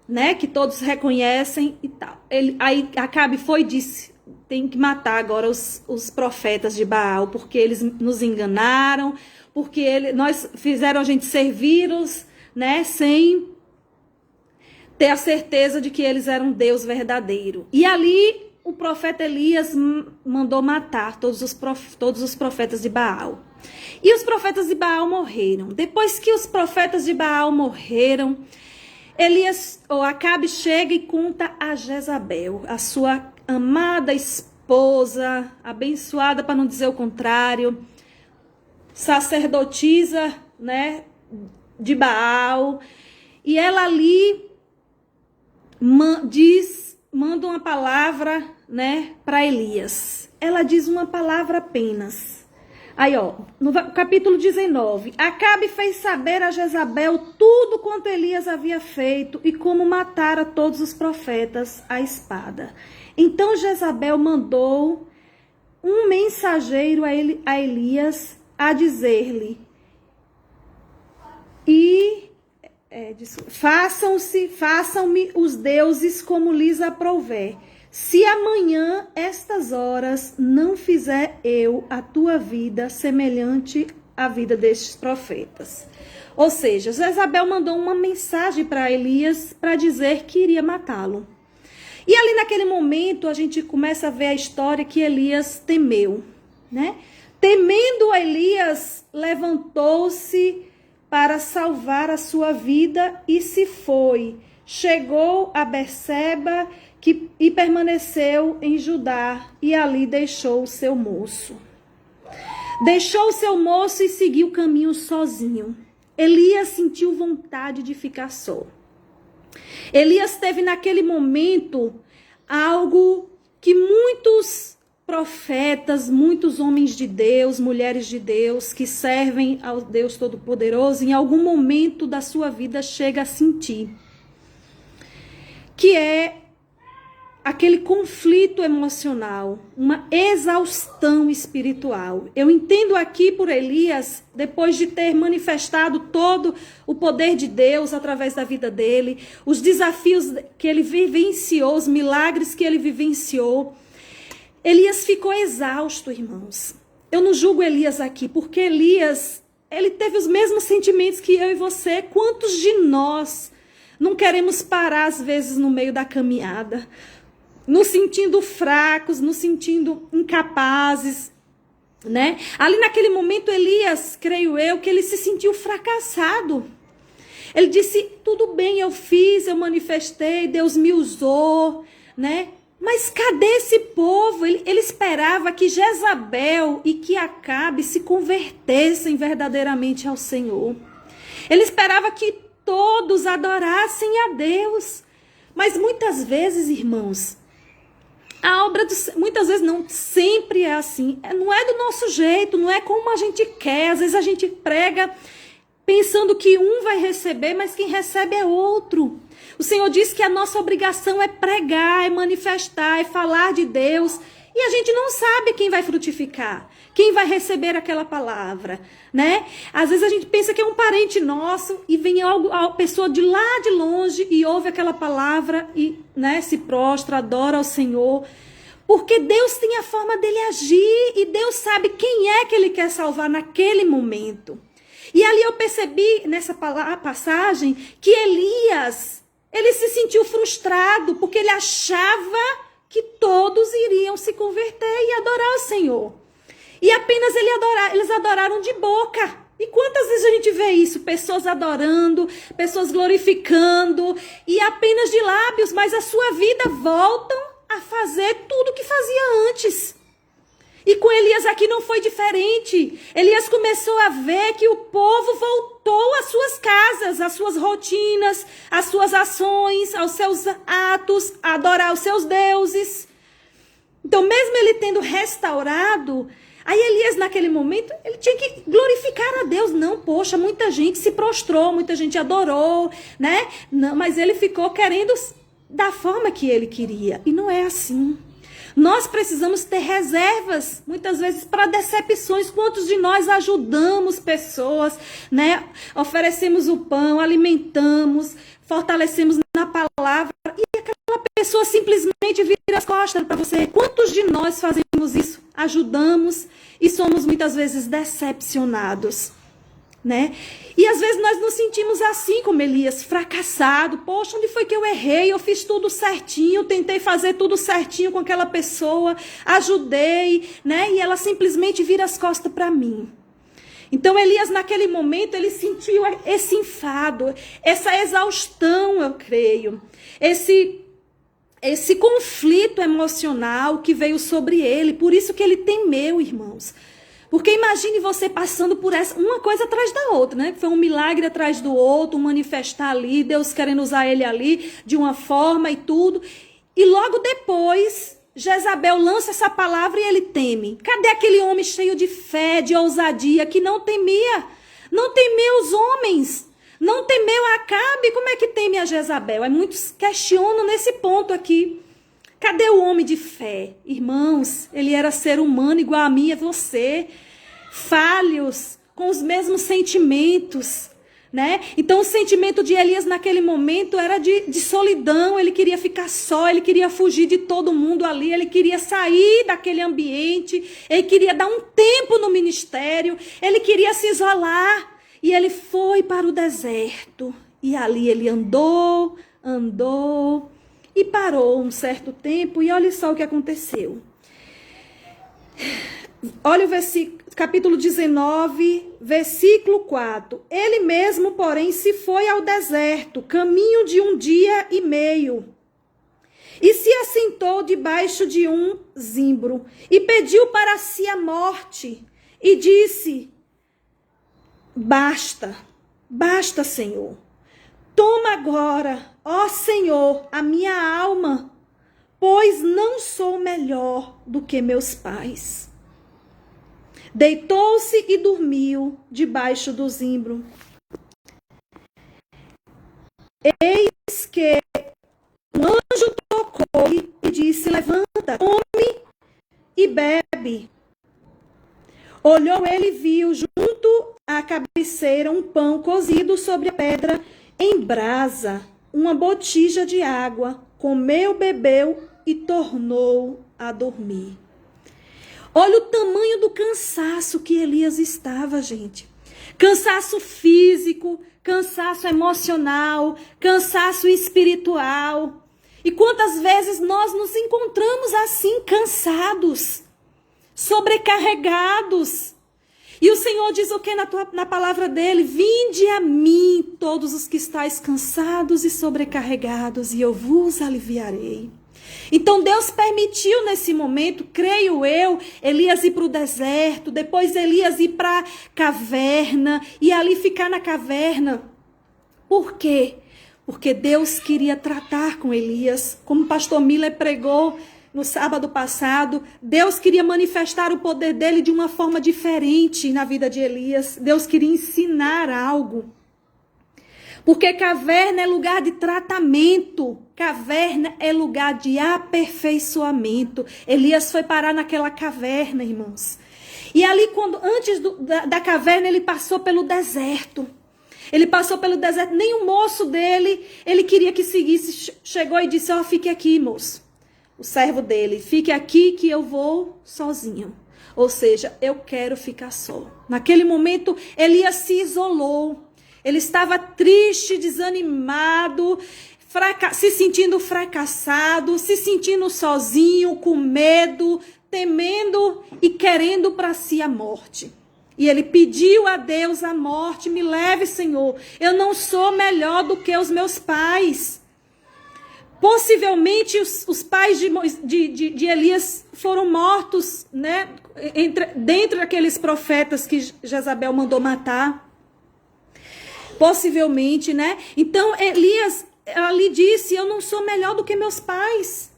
Né, que todos reconhecem e tal. Aí Acabe foi e disse: tem que matar agora os profetas de Baal, porque eles nos enganaram, porque nós fizeram a gente servi-los, né, sem ter a certeza de que eles eram Deus verdadeiro. E ali o profeta Elias mandou matar todos os profetas de Baal. E os profetas de Baal morreram. Depois que os profetas de Baal morreram, Acabe chega e conta a Jezabel, a sua amada esposa, abençoada para não dizer o contrário, sacerdotisa, né, de Baal, e ela ali manda uma palavra, né, para Elias. Ela diz uma palavra apenas. Aí, ó, no capítulo 19, Acabe fez saber a Jezabel tudo quanto Elias havia feito e como matara todos os profetas à espada. Então Jezabel mandou um mensageiro a Elias a dizer-lhe: façam-me os deuses como lhes aprouver. Se amanhã, estas horas, não fizer eu a tua vida semelhante à vida destes profetas. Ou seja, Jezabel mandou uma mensagem para Elias para dizer que iria matá-lo. E ali naquele momento a gente começa a ver a história que Elias temeu, né? Temendo, Elias levantou-se para salvar a sua vida e se foi. Chegou a Berseba e permaneceu em Judá e ali deixou o seu moço. Deixou o seu moço e seguiu o caminho sozinho. Elias sentiu vontade de ficar só. Elias teve naquele momento algo que muitos profetas, muitos homens de Deus, mulheres de Deus, que servem ao Deus Todo-Poderoso, em algum momento da sua vida chega a sentir. Que é aquele conflito emocional, uma exaustão espiritual. Eu entendo aqui por Elias, depois de ter manifestado todo o poder de Deus através da vida dele, os desafios que ele vivenciou, os milagres que ele vivenciou, Elias ficou exausto, irmãos. Eu não julgo Elias aqui, porque Elias, ele teve os mesmos sentimentos que eu e você. Quantos de nós não queremos parar, às vezes, no meio da caminhada, nos sentindo fracos, nos sentindo incapazes, né? Ali naquele momento, Elias, creio eu, que ele se sentiu fracassado. Ele disse, tudo bem, eu fiz, eu manifestei, Deus me usou, né? Mas cadê esse povo? Ele esperava que Jezabel e que Acabe se convertessem verdadeiramente ao Senhor. Ele esperava que todos adorassem a Deus. Mas muitas vezes, irmãos, muitas vezes não, sempre é assim. Não é do nosso jeito, não é como a gente quer. Às vezes a gente prega pensando que um vai receber, mas quem recebe é outro. O Senhor diz que a nossa obrigação é pregar, é manifestar, é falar de Deus. E a gente não sabe quem vai frutificar, quem vai receber aquela palavra, né? Às vezes a gente pensa que é um parente nosso e vem a pessoa de lá de longe e ouve aquela palavra e, né, se prostra, adora ao Senhor. Porque Deus tem a forma dele agir e Deus sabe quem é que ele quer salvar naquele momento. E ali eu percebi nessa passagem que Elias, ele se sentiu frustrado porque ele achava que todos iriam se converter e adorar o Senhor. E apenas eles adoraram de boca. E quantas vezes a gente vê isso? Pessoas adorando, pessoas glorificando, e apenas de lábios, mas a sua vida voltam a fazer tudo o que fazia antes. E com Elias aqui não foi diferente. Elias começou a ver que o povo voltou às suas casas, às suas rotinas, às suas ações, aos seus atos, a adorar os seus deuses. Então, mesmo ele tendo restaurado, aí Elias naquele momento, ele tinha que glorificar a Deus. Não, poxa, muita gente se prostrou, muita gente adorou, né? Não, mas ele ficou querendo da forma que ele queria. E não é assim. Nós precisamos ter reservas, muitas vezes, para decepções. Quantos de nós ajudamos pessoas, né? Oferecemos o pão, alimentamos, fortalecemos na palavra e aquela pessoa simplesmente vira as costas para você. Quantos de nós fazemos isso? Ajudamos e somos muitas vezes decepcionados, né? E às vezes nós nos sentimos assim como Elias, fracassado. Poxa, onde foi que eu errei? Eu fiz tudo certinho, tentei fazer tudo certinho com aquela pessoa, ajudei, né? E ela simplesmente vira as costas para mim. Então Elias naquele momento ele sentiu esse enfado, essa exaustão, eu creio, esse conflito emocional que veio sobre ele. Por isso que ele temeu, irmãos. Porque imagine você passando por uma coisa atrás da outra, né? Foi um milagre atrás do outro, um manifestar ali, Deus querendo usar ele ali de uma forma e tudo. E logo depois, Jezabel lança essa palavra e ele teme. Cadê aquele homem cheio de fé, de ousadia, que não temia? Não temeu os homens, não temeu a Acabe. Como é que teme a Jezabel? Muitos questionam nesse ponto aqui. Cadê o homem de fé? Irmãos, ele era ser humano igual a mim e a você, falhos, com os mesmos sentimentos, né? Então o sentimento de Elias naquele momento era de solidão, ele queria ficar só, ele queria fugir de todo mundo ali, ele queria sair daquele ambiente, ele queria dar um tempo no ministério, ele queria se isolar, e ele foi para o deserto, e ali ele andou, e parou um certo tempo, e olha só o que aconteceu. Olha o versículo, capítulo 19, versículo 4. Ele mesmo, porém, se foi ao deserto, caminho de 1 dia e meio, e se assentou debaixo de um zimbro, e pediu para si a morte, e disse: basta, Senhor. Toma agora, ó Senhor, a minha alma, pois não sou melhor do que meus pais. Deitou-se e dormiu debaixo do zimbro. Eis que um anjo tocou-lhe e disse: levanta, come e bebe. Olhou ele e viu junto à cabeceira um pão cozido sobre a pedra em brasa, uma botija de água. Comeu, bebeu e tornou a dormir. Olha o tamanho do cansaço que Elias estava, gente. Cansaço físico, cansaço emocional, cansaço espiritual. E quantas vezes nós nos encontramos assim, cansados, sobrecarregados. E o Senhor diz o que na palavra dele? Vinde a mim, todos os que estáis cansados e sobrecarregados, e eu vos aliviarei. Então Deus permitiu nesse momento, creio eu, Elias ir para o deserto, depois Elias ir para a caverna, e ali ficar na caverna. Por quê? Porque Deus queria tratar com Elias, como o pastor Miller pregou no sábado passado. Deus queria manifestar o poder dele de uma forma diferente na vida de Elias. Deus queria ensinar algo. Porque caverna é lugar de tratamento. Caverna é lugar de aperfeiçoamento. Elias foi parar naquela caverna, irmãos. E ali, antes da caverna, ele passou pelo deserto. Ele passou pelo deserto. Nem o moço dele, ele queria que seguisse. Chegou e disse: ó, fique aqui, moço. O servo dele: fique aqui que eu vou sozinho. Ou seja, eu quero ficar só. Naquele momento, Elias se isolou. Ele estava triste, desanimado, se sentindo fracassado, se sentindo sozinho, com medo, temendo e querendo para si a morte. E ele pediu a Deus a morte: me leve, Senhor. Eu não sou melhor do que os meus pais. Possivelmente os pais de Elias foram mortos, né? Dentro daqueles profetas que Jezabel mandou matar. Possivelmente, né? Então Elias ali disse: eu não sou melhor do que meus pais.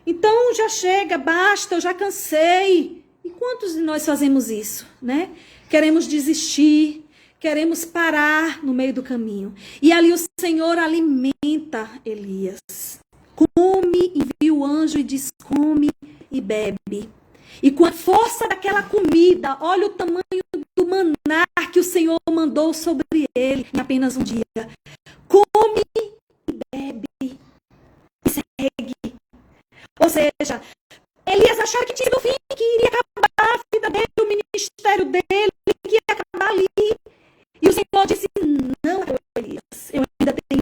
Então já chega, basta, eu já cansei. E quantos de nós fazemos isso, né? Queremos desistir, queremos parar no meio do caminho. E ali o Senhor alimenta Elias. Come, envia o anjo e diz: come e bebe. E com a força daquela comida, olha o tamanho do maná que o Senhor mandou sobre ele em apenas um dia. Come e bebe e segue. Ou seja, Elias achava que tinha sido o fim, que iria acabar a vida dele, o ministério dele, que ia acabar ali. E o Senhor disse: não, Elias, eu ainda tenho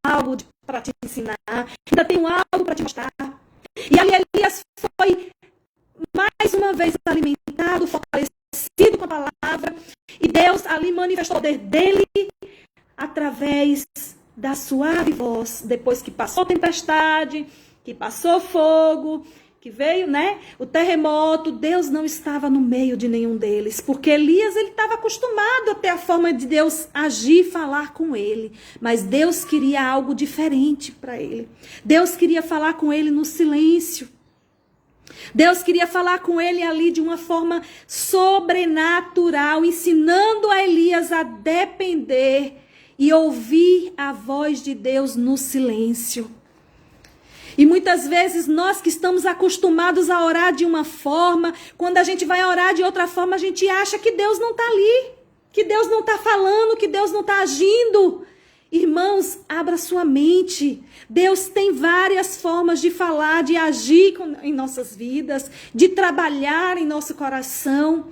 algo para te ensinar, ainda tenho algo para te mostrar. E ali Elias foi mais uma vez alimentado, fortalecido com a palavra, e Deus ali manifestou o poder dele através da suave voz. Depois que passou a tempestade, que passou fogo, que veio, né, o terremoto, Deus não estava no meio de nenhum deles, porque Elias, ele estava acostumado a ter a forma de Deus agir e falar com ele, mas Deus queria algo diferente para ele. Deus queria falar com ele no silêncio. Deus queria falar com ele ali de uma forma sobrenatural, ensinando a Elias a depender e ouvir a voz de Deus no silêncio. E muitas vezes nós que estamos acostumados a orar de uma forma, quando a gente vai orar de outra forma, a gente acha que Deus não está ali, que Deus não está falando, que Deus não está agindo. Irmãos, abra sua mente. Deus tem várias formas de falar, de agir em nossas vidas, de trabalhar em nosso coração.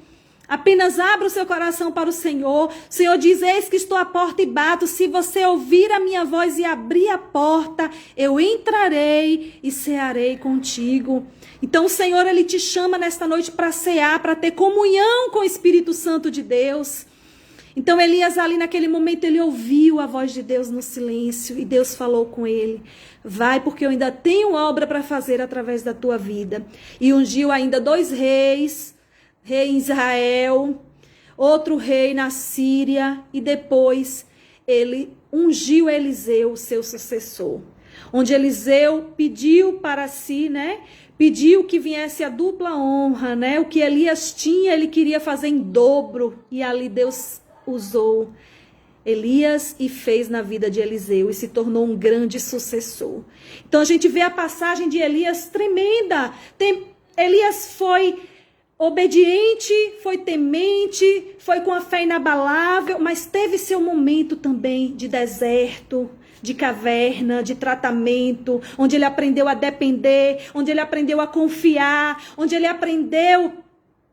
Apenas abra o seu coração para o Senhor. O Senhor diz, eis que estou à porta e bato. Se você ouvir a minha voz e abrir a porta, eu entrarei e cearei contigo. Então o Senhor, Ele te chama nesta noite para cear, para ter comunhão com o Espírito Santo de Deus. Então Elias ali naquele momento, ele ouviu a voz de Deus no silêncio e Deus falou com ele, vai porque eu ainda tenho obra para fazer através da tua vida. E ungiu ainda 2 reis, rei em Israel, outro rei na Síria, e depois ele ungiu Eliseu, seu sucessor. Onde Eliseu pediu para si, né? Pediu que viesse a dupla honra, né? O que Elias tinha, ele queria fazer em dobro, e ali Deus usou Elias e fez na vida de Eliseu e se tornou um grande sucessor. Então a gente vê a passagem de Elias tremenda. Elias foi obediente, foi temente, foi com a fé inabalável, mas teve seu momento também de deserto, de caverna, de tratamento, onde ele aprendeu a depender, onde ele aprendeu a confiar, onde ele aprendeu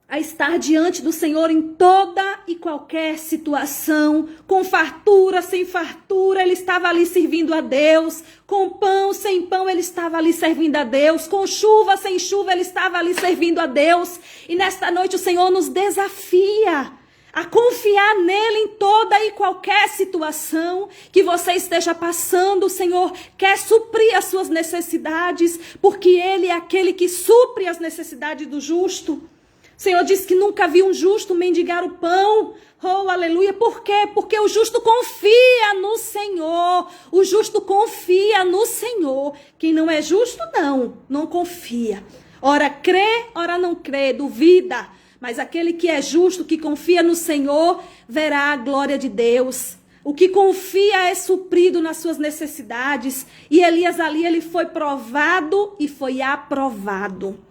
a estar diante do Senhor em toda e qualquer situação, com fartura, sem fartura, ele estava ali servindo a Deus, com pão, sem pão, ele estava ali servindo a Deus, com chuva, sem chuva, ele estava ali servindo a Deus. E nesta noite o Senhor nos desafia a confiar nele em toda e qualquer situação que você esteja passando. O Senhor quer suprir as suas necessidades, porque ele é aquele que supre as necessidades do justo. O Senhor disse que nunca viu um justo mendigar o pão. Oh, aleluia. Por quê? Porque o justo confia no Senhor. O justo confia no Senhor. Quem não é justo, não confia. Ora crê, ora não crê, duvida. Mas aquele que é justo, que confia no Senhor, verá a glória de Deus. O que confia é suprido nas suas necessidades. E Elias ali, ele foi provado e foi aprovado.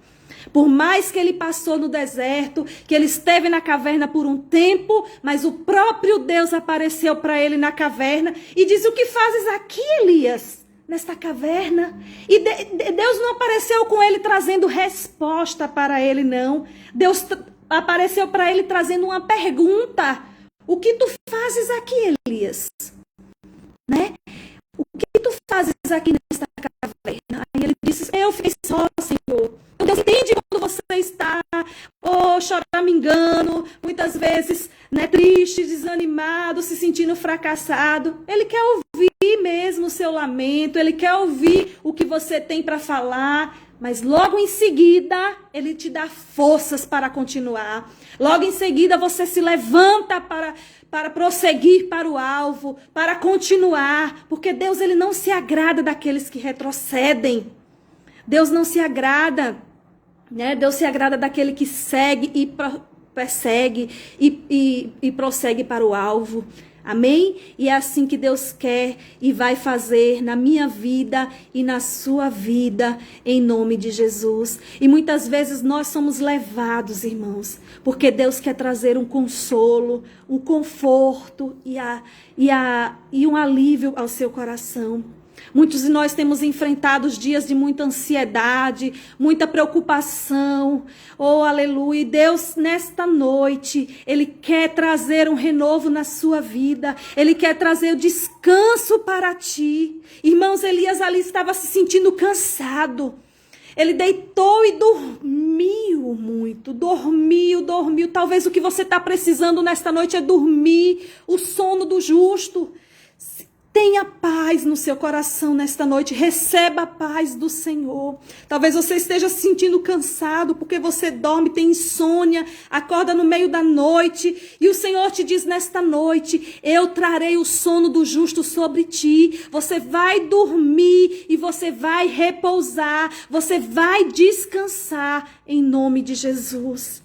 Por mais que ele passou no deserto, que ele esteve na caverna por um tempo, mas o próprio Deus apareceu para ele na caverna e disse, o que fazes aqui, Elias, nesta caverna? E Deus não apareceu com ele trazendo resposta para ele, não. Deus apareceu para ele trazendo uma pergunta. O que tu fazes aqui, Elias? Né? O que tu fazes aqui nesta caverna? Aí ele disse, eu fiquei só, Senhor. Deus entende quando você está choramingando, muitas vezes, né, triste, desanimado, se sentindo fracassado. Ele quer ouvir mesmo o seu lamento, ele quer ouvir o que você tem para falar, mas logo em seguida ele te dá forças para continuar. Logo em seguida você se levanta para prosseguir para o alvo, para continuar, porque Deus, ele não se agrada daqueles que retrocedem. Deus não se agrada, né? Deus se agrada daquele que segue e persegue e prossegue para o alvo. Amém? E é assim que Deus quer e vai fazer na minha vida e na sua vida, em nome de Jesus. E muitas vezes nós somos levados, irmãos, porque Deus quer trazer um consolo, um conforto e um alívio ao seu coração. Muitos de nós temos enfrentado os dias de muita ansiedade, muita preocupação. Oh, aleluia. E Deus, nesta noite, Ele quer trazer um renovo na sua vida. Ele quer trazer o descanso para ti. Irmãos, Elias ali estava se sentindo cansado. Ele deitou e dormiu muito. Dormiu. Talvez o que você está precisando nesta noite é dormir. O sono do justo. Tenha paz no seu coração nesta noite. Receba a paz do Senhor. Talvez você esteja se sentindo cansado porque você dorme, tem insônia, acorda no meio da noite. E o Senhor te diz nesta noite: eu trarei o sono do justo sobre ti. Você vai dormir e você vai repousar. Você vai descansar em nome de Jesus.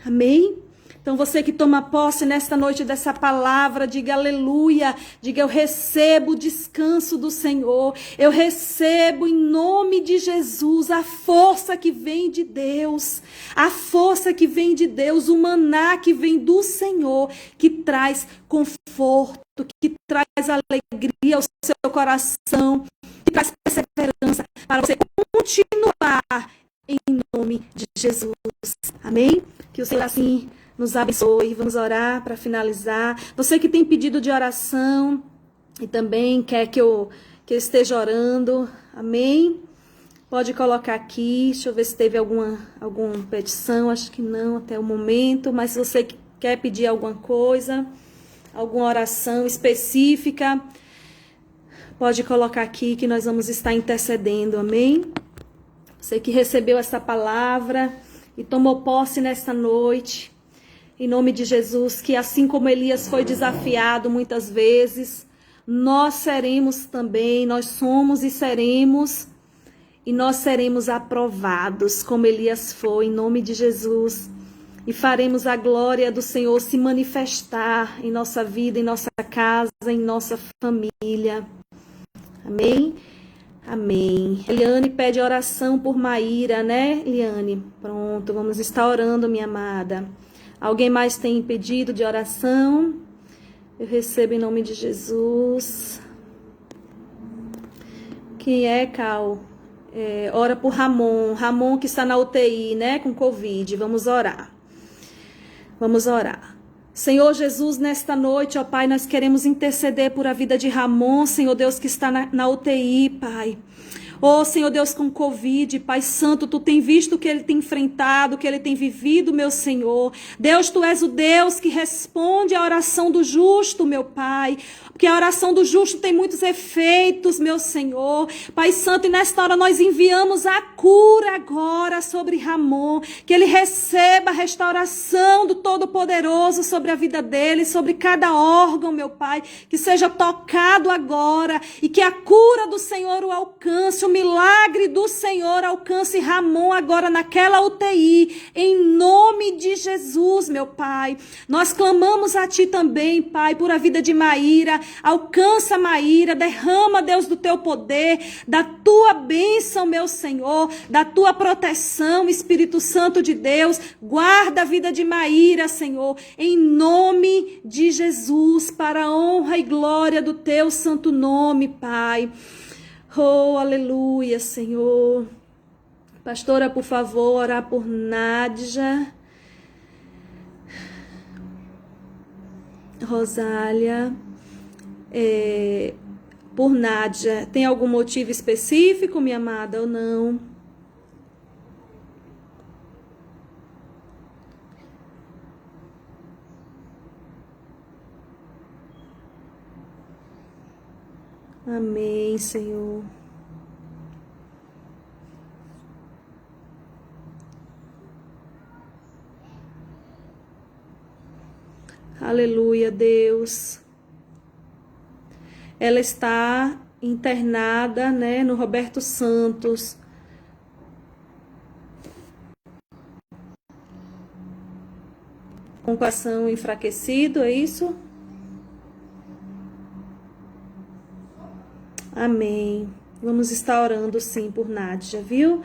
Amém? Então você que toma posse nesta noite dessa palavra, diga aleluia, diga eu recebo o descanso do Senhor, eu recebo em nome de Jesus a força que vem de Deus, a força que vem de Deus, o maná que vem do Senhor, que traz conforto, que traz alegria ao seu coração, que traz perseverança para você continuar em nome de Jesus. Amém? Que o Senhor assim nos abençoe. Vamos orar para finalizar. Você que tem pedido de oração e também quer que eu esteja orando, amém? Pode colocar aqui. Deixa eu ver se teve alguma petição. Acho que não até o momento. Mas se você quer pedir alguma coisa, alguma oração específica, pode colocar aqui que nós vamos estar intercedendo, amém? Você que recebeu essa palavra e tomou posse nesta noite, em nome de Jesus, que assim como Elias foi desafiado muitas vezes, nós seremos também, nós somos e nós seremos aprovados, como Elias foi, em nome de Jesus. E faremos a glória do Senhor se manifestar em nossa vida, em nossa casa, em nossa família. Amém? Amém. Eliane pede oração por Maíra, né, Eliane? Pronto, vamos estar orando, minha amada. Alguém mais tem pedido de oração? Eu recebo em nome de Jesus. Quem é, Cal? Ora por Ramon. Ramon que está na UTI, né, com Covid. Vamos orar. Vamos orar. Senhor Jesus, nesta noite, ó Pai, nós queremos interceder por a vida de Ramon, Senhor Deus, que está na UTI, Pai. Oh, Senhor Deus, com Covid, Pai Santo, Tu tem visto o que ele tem enfrentado, o que ele tem vivido, meu Senhor. Deus, Tu és o Deus que responde à oração do justo, meu Pai. Porque a oração do justo tem muitos efeitos, meu Senhor. Pai Santo, e nesta hora nós enviamos a cura agora sobre Ramon. Que ele receba a restauração do Todo-Poderoso sobre a vida dele, sobre cada órgão, meu Pai. Que seja tocado agora e que a cura do Senhor o alcance, o milagre do Senhor alcance Ramon agora naquela UTI, em nome de Jesus, meu Pai. Nós clamamos a Ti também, Pai, por a vida de Maíra. Alcança Maíra, derrama, Deus, do Teu poder, da Tua bênção, meu Senhor, da Tua proteção, Espírito Santo de Deus. Guarda a vida de Maíra, Senhor, em nome de Jesus, para a honra e glória do Teu santo nome, Pai. Oh, aleluia, Senhor. Pastora, por favor, orar por Nádia. Rosália. Por Nádia. Tem algum motivo específico, minha amada, ou não? Amém, Senhor. Aleluia, Deus. Ela está internada, né, no Roberto Santos. Com o coração enfraquecido, é isso? Amém. Vamos estar orando sim por Nádia, viu?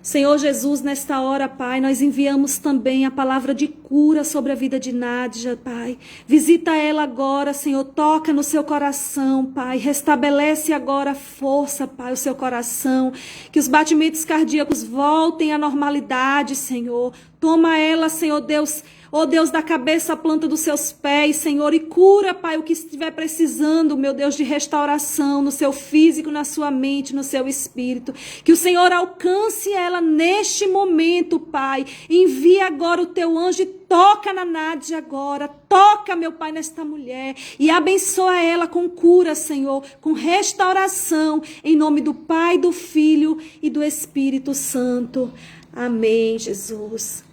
Senhor Jesus, nesta hora, Pai, nós enviamos também a palavra de cura sobre a vida de Nádia, Pai. Visita ela agora, Senhor, toca no seu coração, Pai. Restabelece agora a força, Pai, o seu coração. Que os batimentos cardíacos voltem à normalidade, Senhor. Toma ela, Senhor Deus, ó Deus, da cabeça à planta dos seus pés, Senhor, e cura, Pai, o que estiver precisando, meu Deus, de restauração no seu físico, na sua mente, no seu espírito. Que o Senhor alcance ela neste momento, Pai. Envie agora o teu anjo e toca na Nádia agora, toca, meu Pai, nesta mulher e abençoa ela com cura, Senhor, com restauração, em nome do Pai, do Filho e do Espírito Santo. Amém, Jesus.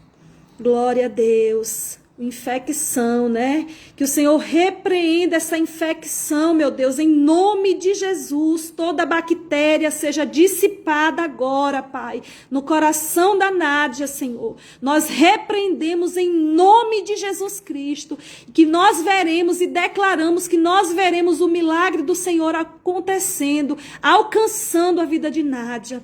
Glória a Deus. Infecção, né? Que o Senhor repreenda essa infecção, meu Deus, em nome de Jesus. Toda bactéria seja dissipada agora, Pai, no coração da Nádia, Senhor. Nós repreendemos em nome de Jesus Cristo, que nós veremos e declaramos que nós veremos o milagre do Senhor acontecendo, alcançando a vida de Nádia.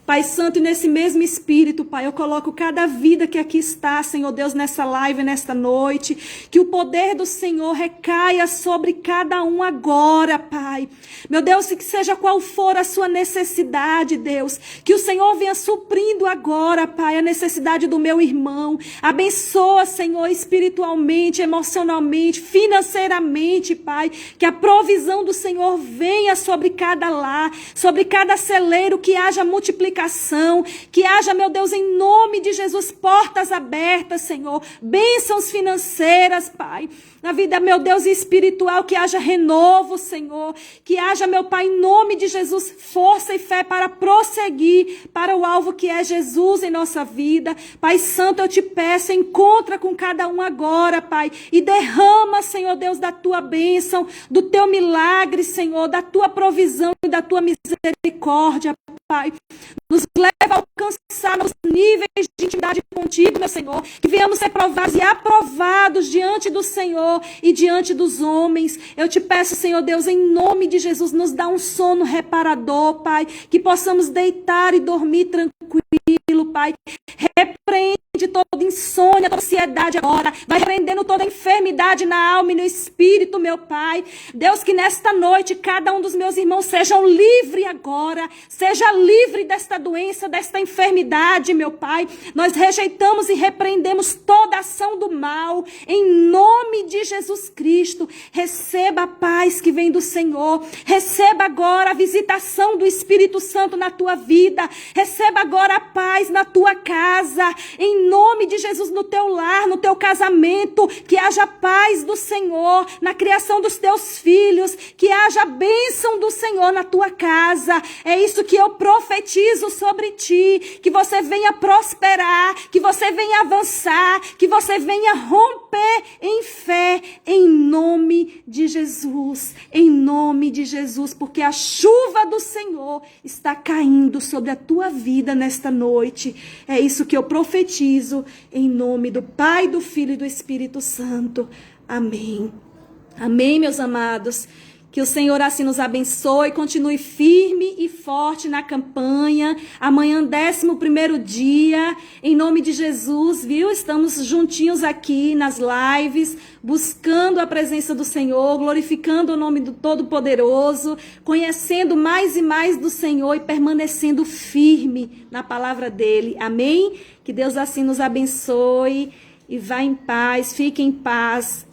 Pai Santo, e nesse mesmo espírito, Pai, eu coloco cada vida que aqui está, Senhor Deus, nessa live, nesta noite, que o poder do Senhor recaia sobre cada um agora, Pai. Meu Deus, que seja qual for a sua necessidade, Deus, que o Senhor venha suprindo agora, Pai, a necessidade do meu irmão. Abençoa, Senhor, espiritualmente, emocionalmente, financeiramente, Pai, que a provisão do Senhor venha sobre cada lar, sobre cada celeiro, que haja multiplicação, que haja, meu Deus, em nome de Jesus, portas abertas, Senhor, bênçãos financeiras, Pai, na vida, meu Deus, espiritual, que haja renovo, Senhor, que haja, meu Pai, em nome de Jesus, força e fé para prosseguir para o alvo que é Jesus em nossa vida. Pai Santo, eu te peço, encontra com cada um agora, Pai, e derrama, Senhor Deus, da tua bênção, do teu milagre, Senhor, da tua provisão e da tua misericórdia, Pai. Nos leva a alcançar novos níveis de intimidade contigo, meu Senhor. Que venhamos ser provados e aprovados diante do Senhor e diante dos homens. Eu te peço, Senhor Deus, em nome de Jesus, nos dá um sono reparador, Pai. Que possamos deitar e dormir tranquilo, Pai. Repreende toda insônia, toda ansiedade agora. Vai repreendendo toda enfermidade na alma e no espírito, meu Pai. Deus, que nesta noite cada um dos meus irmãos sejam livres agora. Seja livre desta doença, desta enfermidade, meu Pai. Nós rejeitamos e repreendemos toda ação do mal. Em nome de Jesus Cristo. Receba a paz que vem do Senhor. Receba agora a visitação do Espírito Santo na tua vida. Receba agora a paz na tua casa. Em nome de Jesus, no teu lar, no teu casamento, que haja paz do Senhor na criação dos teus filhos, que haja a bênção do Senhor na tua casa. É isso que eu profetizo sobre ti, que você venha prosperar, que você venha avançar, que você venha romper em fé, em nome de Jesus, porque a chuva do Senhor está caindo sobre a tua vida nesta noite. É isso que eu profetizo em nome do Pai, do Filho e do Espírito Santo. Amém. Amém, meus amados. Que o Senhor assim nos abençoe, continue firme e forte na campanha. Amanhã, 11º dia, em nome de Jesus, viu? Estamos juntinhos aqui nas lives, buscando a presença do Senhor, glorificando o nome do Todo-Poderoso, conhecendo mais e mais do Senhor e permanecendo firme na palavra dele. Amém? Que Deus assim nos abençoe e vá em paz, fique em paz.